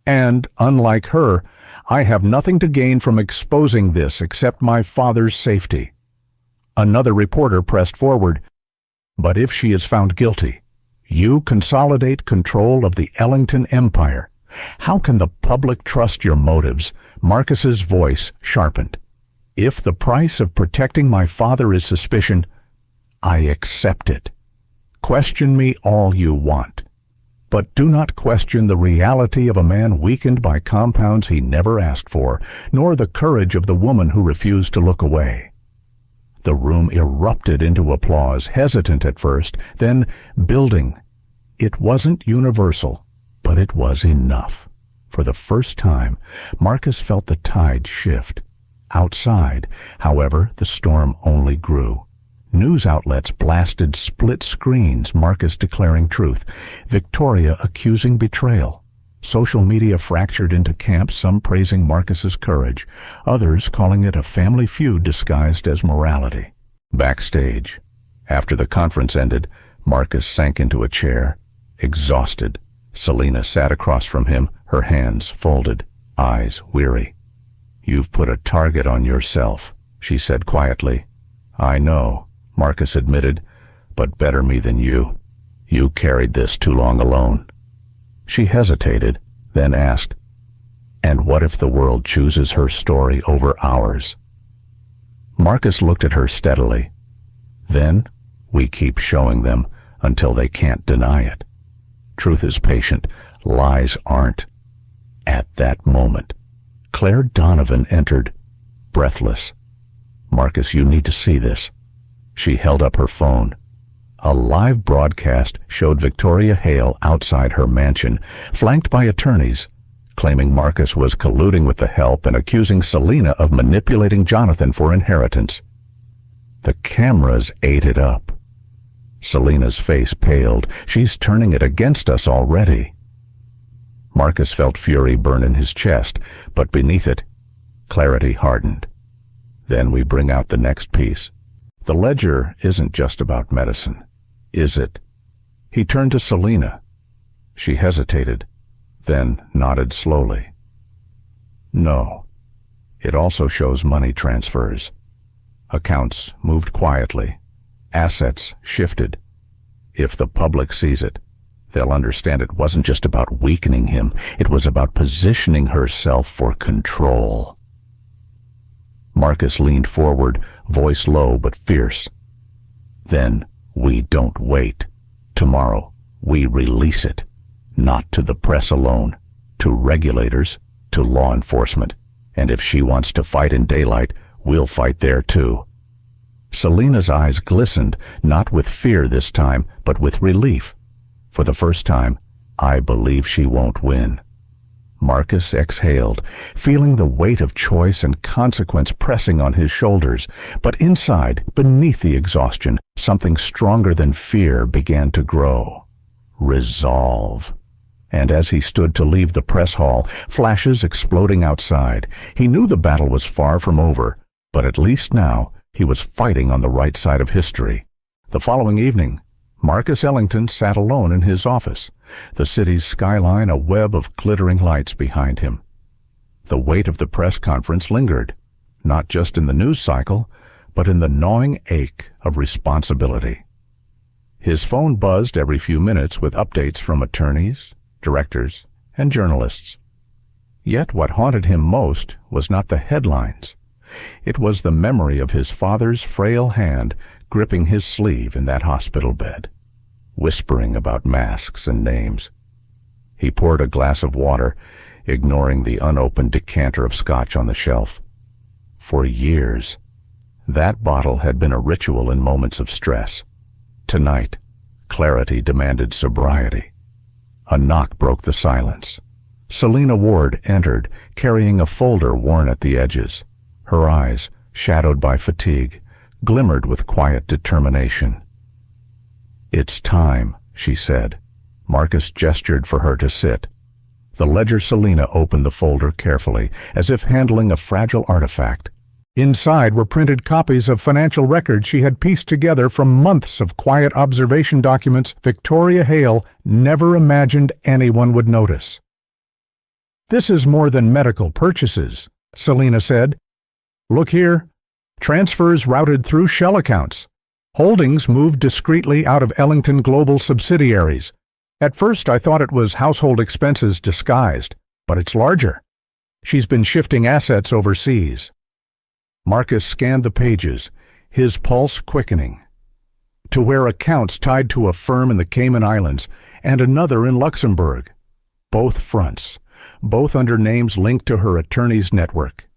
And, unlike her, I have nothing to gain from exposing this except my father's safety. Another reporter pressed forward. "But if she is found guilty, you consolidate control of the Ellington Empire. How can the public trust your motives?" Marcus's voice sharpened. "If the price of protecting my father is suspicion, I accept it. Question me all you want, but do not question the reality of a man weakened by compounds he never asked for, nor the courage of the woman who refused to look away." The room erupted into applause, hesitant at first, then building. It wasn't universal, but it was enough. For the first time, Marcus felt the tide shift. Outside, however, the storm only grew. News outlets blasted split screens, Marcus declaring truth, Victoria accusing betrayal. Social media fractured into camps, some praising Marcus's courage, others calling it a family feud disguised as morality. Backstage, after the conference ended, Marcus sank into a chair, exhausted. Selena sat across from him, her hands folded, eyes weary. "You've put a target on yourself," she said quietly. "I know," Marcus admitted, "but better me than you. You carried this too long alone." She hesitated, then asked, "And what if the world chooses her story over ours?" Marcus looked at her steadily. "Then we keep showing them until they can't deny it. Truth is patient, lies aren't." At that moment, Claire Donovan entered, breathless. "Marcus, you need to see this." She held up her phone. A live broadcast showed Victoria Hale outside her mansion, flanked by attorneys, claiming Marcus was colluding with the help and accusing Selena of manipulating Jonathan for inheritance. The cameras ate it up. Selena's face paled. "She's turning it against us already." Marcus felt fury burn in his chest, but beneath it, clarity hardened. Then we bring out the next piece. The ledger isn't just about medicine, is it? He turned to Selena. She hesitated, then nodded slowly. No. It also shows money transfers. Accounts moved quietly. Assets shifted. If the public sees it, they'll understand it wasn't just about weakening him. It was about positioning herself for control. Marcus leaned forward, voice low but fierce. "Then we don't wait. Tomorrow we release it. Not to the press alone, to regulators, to law enforcement. And if she wants to fight in daylight, we'll fight there too." Selena's eyes glistened, not with fear this time, but with relief. For the first time, I believe she won't win. Marcus exhaled, feeling the weight of choice and consequence pressing on his shoulders. But inside, beneath the exhaustion, something stronger than fear began to grow. Resolve. And as he stood to leave the press hall, flashes exploding outside, he knew the battle was far from over, but at least now he was fighting on the right side of history. The following evening, Marcus Ellington sat alone in his office, the city's skyline a web of glittering lights behind him. The weight of the press conference lingered, not just in the news cycle, but in the gnawing ache of responsibility. His phone buzzed every few minutes with updates from attorneys, directors, and journalists. Yet what haunted him most was not the headlines, It was the memory of his father's frail hand gripping his sleeve in that hospital bed, whispering about masks and names. He poured a glass of water, ignoring the unopened decanter of scotch on the shelf. For years, that bottle had been a ritual in moments of stress. Tonight, clarity demanded sobriety. A knock broke the silence. Selina Ward entered, carrying a folder worn at the edges. Her eyes, shadowed by fatigue, glimmered with quiet determination. "It's time," she said. Marcus gestured for her to sit. The ledger Selina opened the folder carefully, as if handling a fragile artifact. Inside were printed copies of financial records she had pieced together from months of quiet observation documents Victoria Hale never imagined anyone would notice. "This is more than medical purchases," Selina said. "Look here. Transfers routed through shell accounts. Holdings moved discreetly out of Ellington Global subsidiaries. At first I thought it was household expenses disguised, but it's larger. She's been shifting assets overseas." Marcus scanned the pages, his pulse quickening. To where accounts tied to a firm in the Cayman Islands and another in Luxembourg. Both fronts, both under names linked to her attorney's network.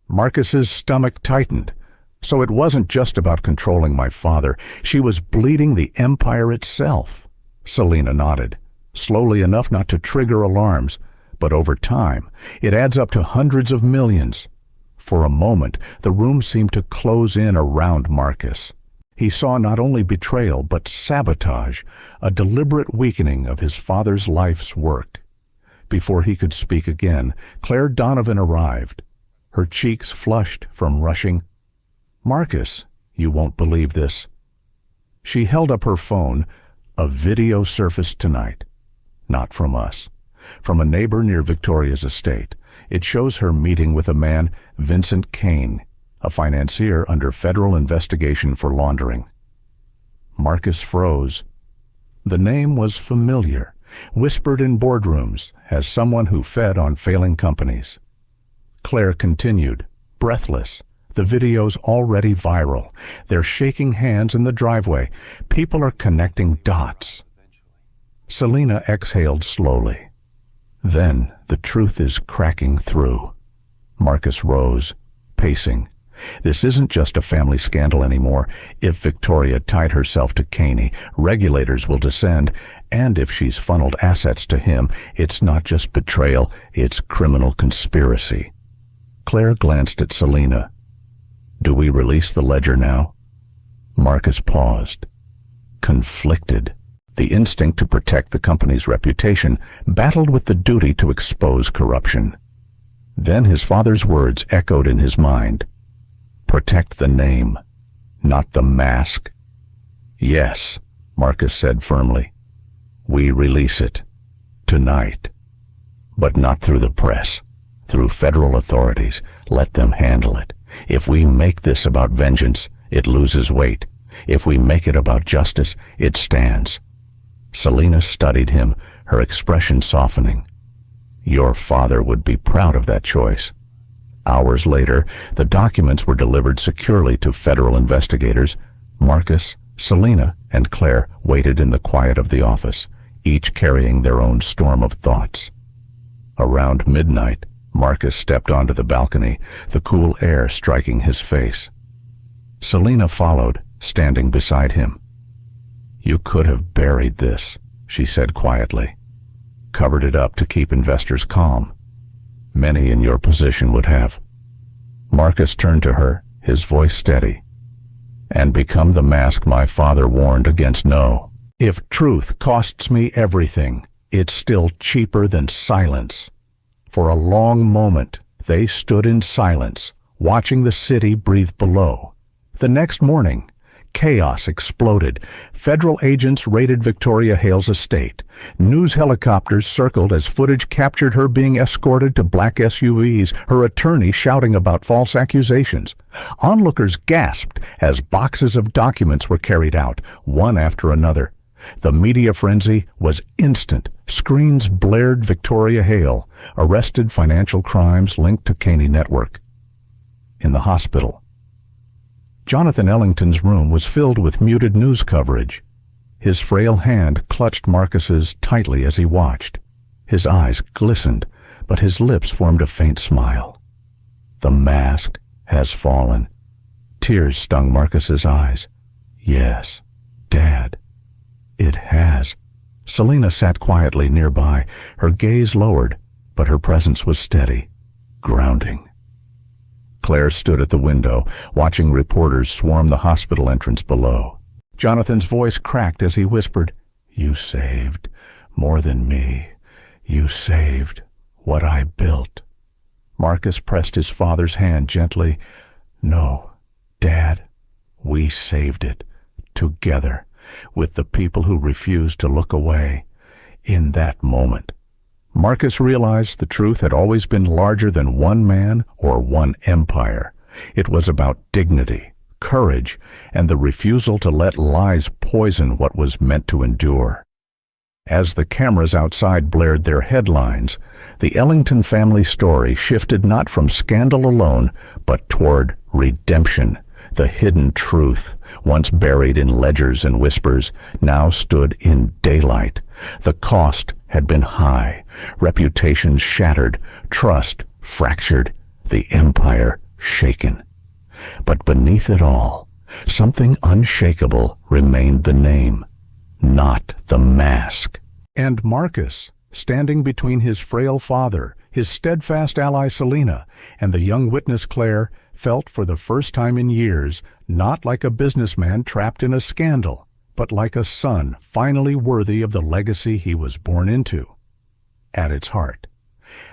Marcus's stomach tightened. So it wasn't just about controlling my father. She was bleeding the empire itself. Selina nodded, slowly enough not to trigger alarms, but over time, it adds up to hundreds of millions. For a moment, the room seemed to close in around Marcus. He saw not only betrayal, but sabotage, a deliberate weakening of his father's life's work. Before he could speak again, Claire Donovan arrived, her cheeks flushed from rushing. "Marcus, you won't believe this." She held up her phone. A video surfaced tonight. Not from us. From a neighbor near Victoria's estate. It shows her meeting with a man, Vincent Kane, a financier under federal investigation for laundering. Marcus froze. The name was familiar, whispered in boardrooms as someone who fed on failing companies. Claire continued, breathless. The video's already viral. They're shaking hands in the driveway. People are connecting dots. Selina exhaled slowly. Then the truth is cracking through. Marcus rose, pacing. This isn't just a family scandal anymore. If Victoria tied herself to Caney, regulators will descend, and if she's funneled assets to him, it's not just betrayal, it's criminal conspiracy. Claire glanced at Selina. "Do we release the ledger now?" Marcus paused, conflicted. The instinct to protect the company's reputation battled with the duty to expose corruption. Then his father's words echoed in his mind. "Protect the name, not the mask." "Yes," Marcus said firmly. "We release it. Tonight. But not through the press. Through federal authorities. Let them handle it. If we make this about vengeance, it loses weight. If we make it about justice, it stands." Selina studied him, her expression softening. "Your father would be proud of that choice." Hours later, the documents were delivered securely to federal investigators. Marcus, Selina, and Claire waited in the quiet of the office, each carrying their own storm of thoughts. Around midnight, Marcus stepped onto the balcony, the cool air striking his face. Selina followed, standing beside him. "You could have buried this," she said quietly. "Covered it up to keep investors calm. Many in your position would have." Marcus turned to her, his voice steady. "And become the mask my father warned against. No. If truth costs me everything, it's still cheaper than silence." For a long moment, they stood in silence, watching the city breathe below. The next morning, chaos exploded. Federal agents raided Victoria Hale's estate. News helicopters circled as footage captured her being escorted to black SUVs, her attorney shouting about false accusations. Onlookers gasped as boxes of documents were carried out, one after another. The media frenzy was instant. Screens blared Victoria Hale, arrested financial crimes linked to Caney Network. in the hospital. Jonathan Ellington's room was filled with muted news coverage. His frail hand clutched Marcus's tightly as he watched. His eyes glistened, but his lips formed a faint smile. The mask has fallen. Tears stung Marcus's eyes. Yes, Dad, it has. Selena sat quietly nearby, her gaze lowered, but her presence was steady, grounding. Claire stood at the window, watching reporters swarm the hospital entrance below. Jonathan's voice cracked as he whispered, "You saved more than me. You saved what I built." Marcus pressed his father's hand gently. "No, Dad, we saved it, together, with the people who refused to look away." In that moment, Marcus realized the truth had always been larger than one man or one empire. It was about dignity, courage, and the refusal to let lies poison what was meant to endure. As the cameras outside blared their headlines, the Ellington family story shifted not from scandal alone, but toward redemption. The hidden truth, once buried in ledgers and whispers, now stood in daylight. The cost had been high, reputations shattered, trust fractured, the empire shaken. But beneath it all, something unshakable remained: the name, not the mask. And Marcus, standing between his frail father, his steadfast ally Selena, and the young witness Claire, felt for the first time in years not like a businessman trapped in a scandal, but like a son finally worthy of the legacy he was born into. At its heart,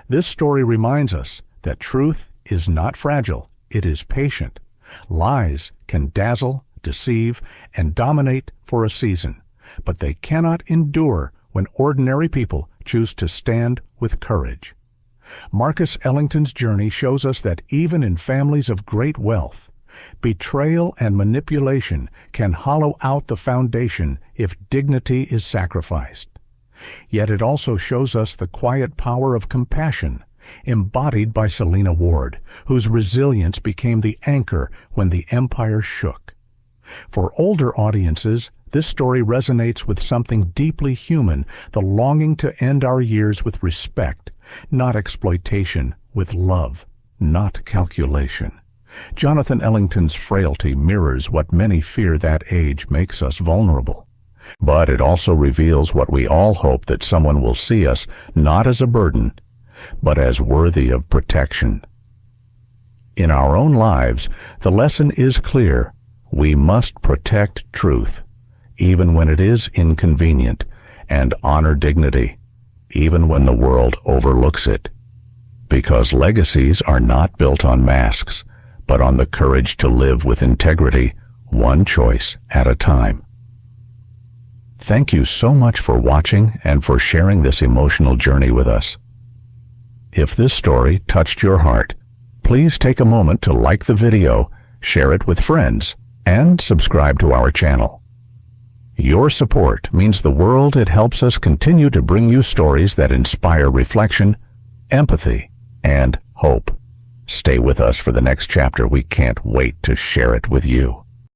this story reminds us that truth is not fragile, it is patient. Lies can dazzle, deceive, and dominate for a season, but they cannot endure when ordinary people choose to stand with courage. Marcus Ellington's journey shows us that even in families of great wealth, betrayal and manipulation can hollow out the foundation if dignity is sacrificed. Yet it also shows us the quiet power of compassion, embodied by Selena Ward, whose resilience became the anchor when the empire shook. For older audiences, this story resonates with something deeply human, the longing to end our years with respect, not exploitation, with love, not calculation. Jonathan Ellington's frailty mirrors what many fear that age makes us vulnerable. But it also reveals what we all hope that someone will see us not as a burden, but as worthy of protection. In our own lives, the lesson is clear. We must protect truth, even when it is inconvenient, and honor dignity, even when the world overlooks it. Because legacies are not built on masks, but on the courage to live with integrity, one choice at a time. Thank you so much for watching and for sharing this emotional journey with us. If this story touched your heart, please take a moment to like the video, share it with friends, and subscribe to our channel. Your support means the world. It helps us continue to bring you stories that inspire reflection, empathy, and hope. Stay with us for the next chapter. We can't wait to share it with you.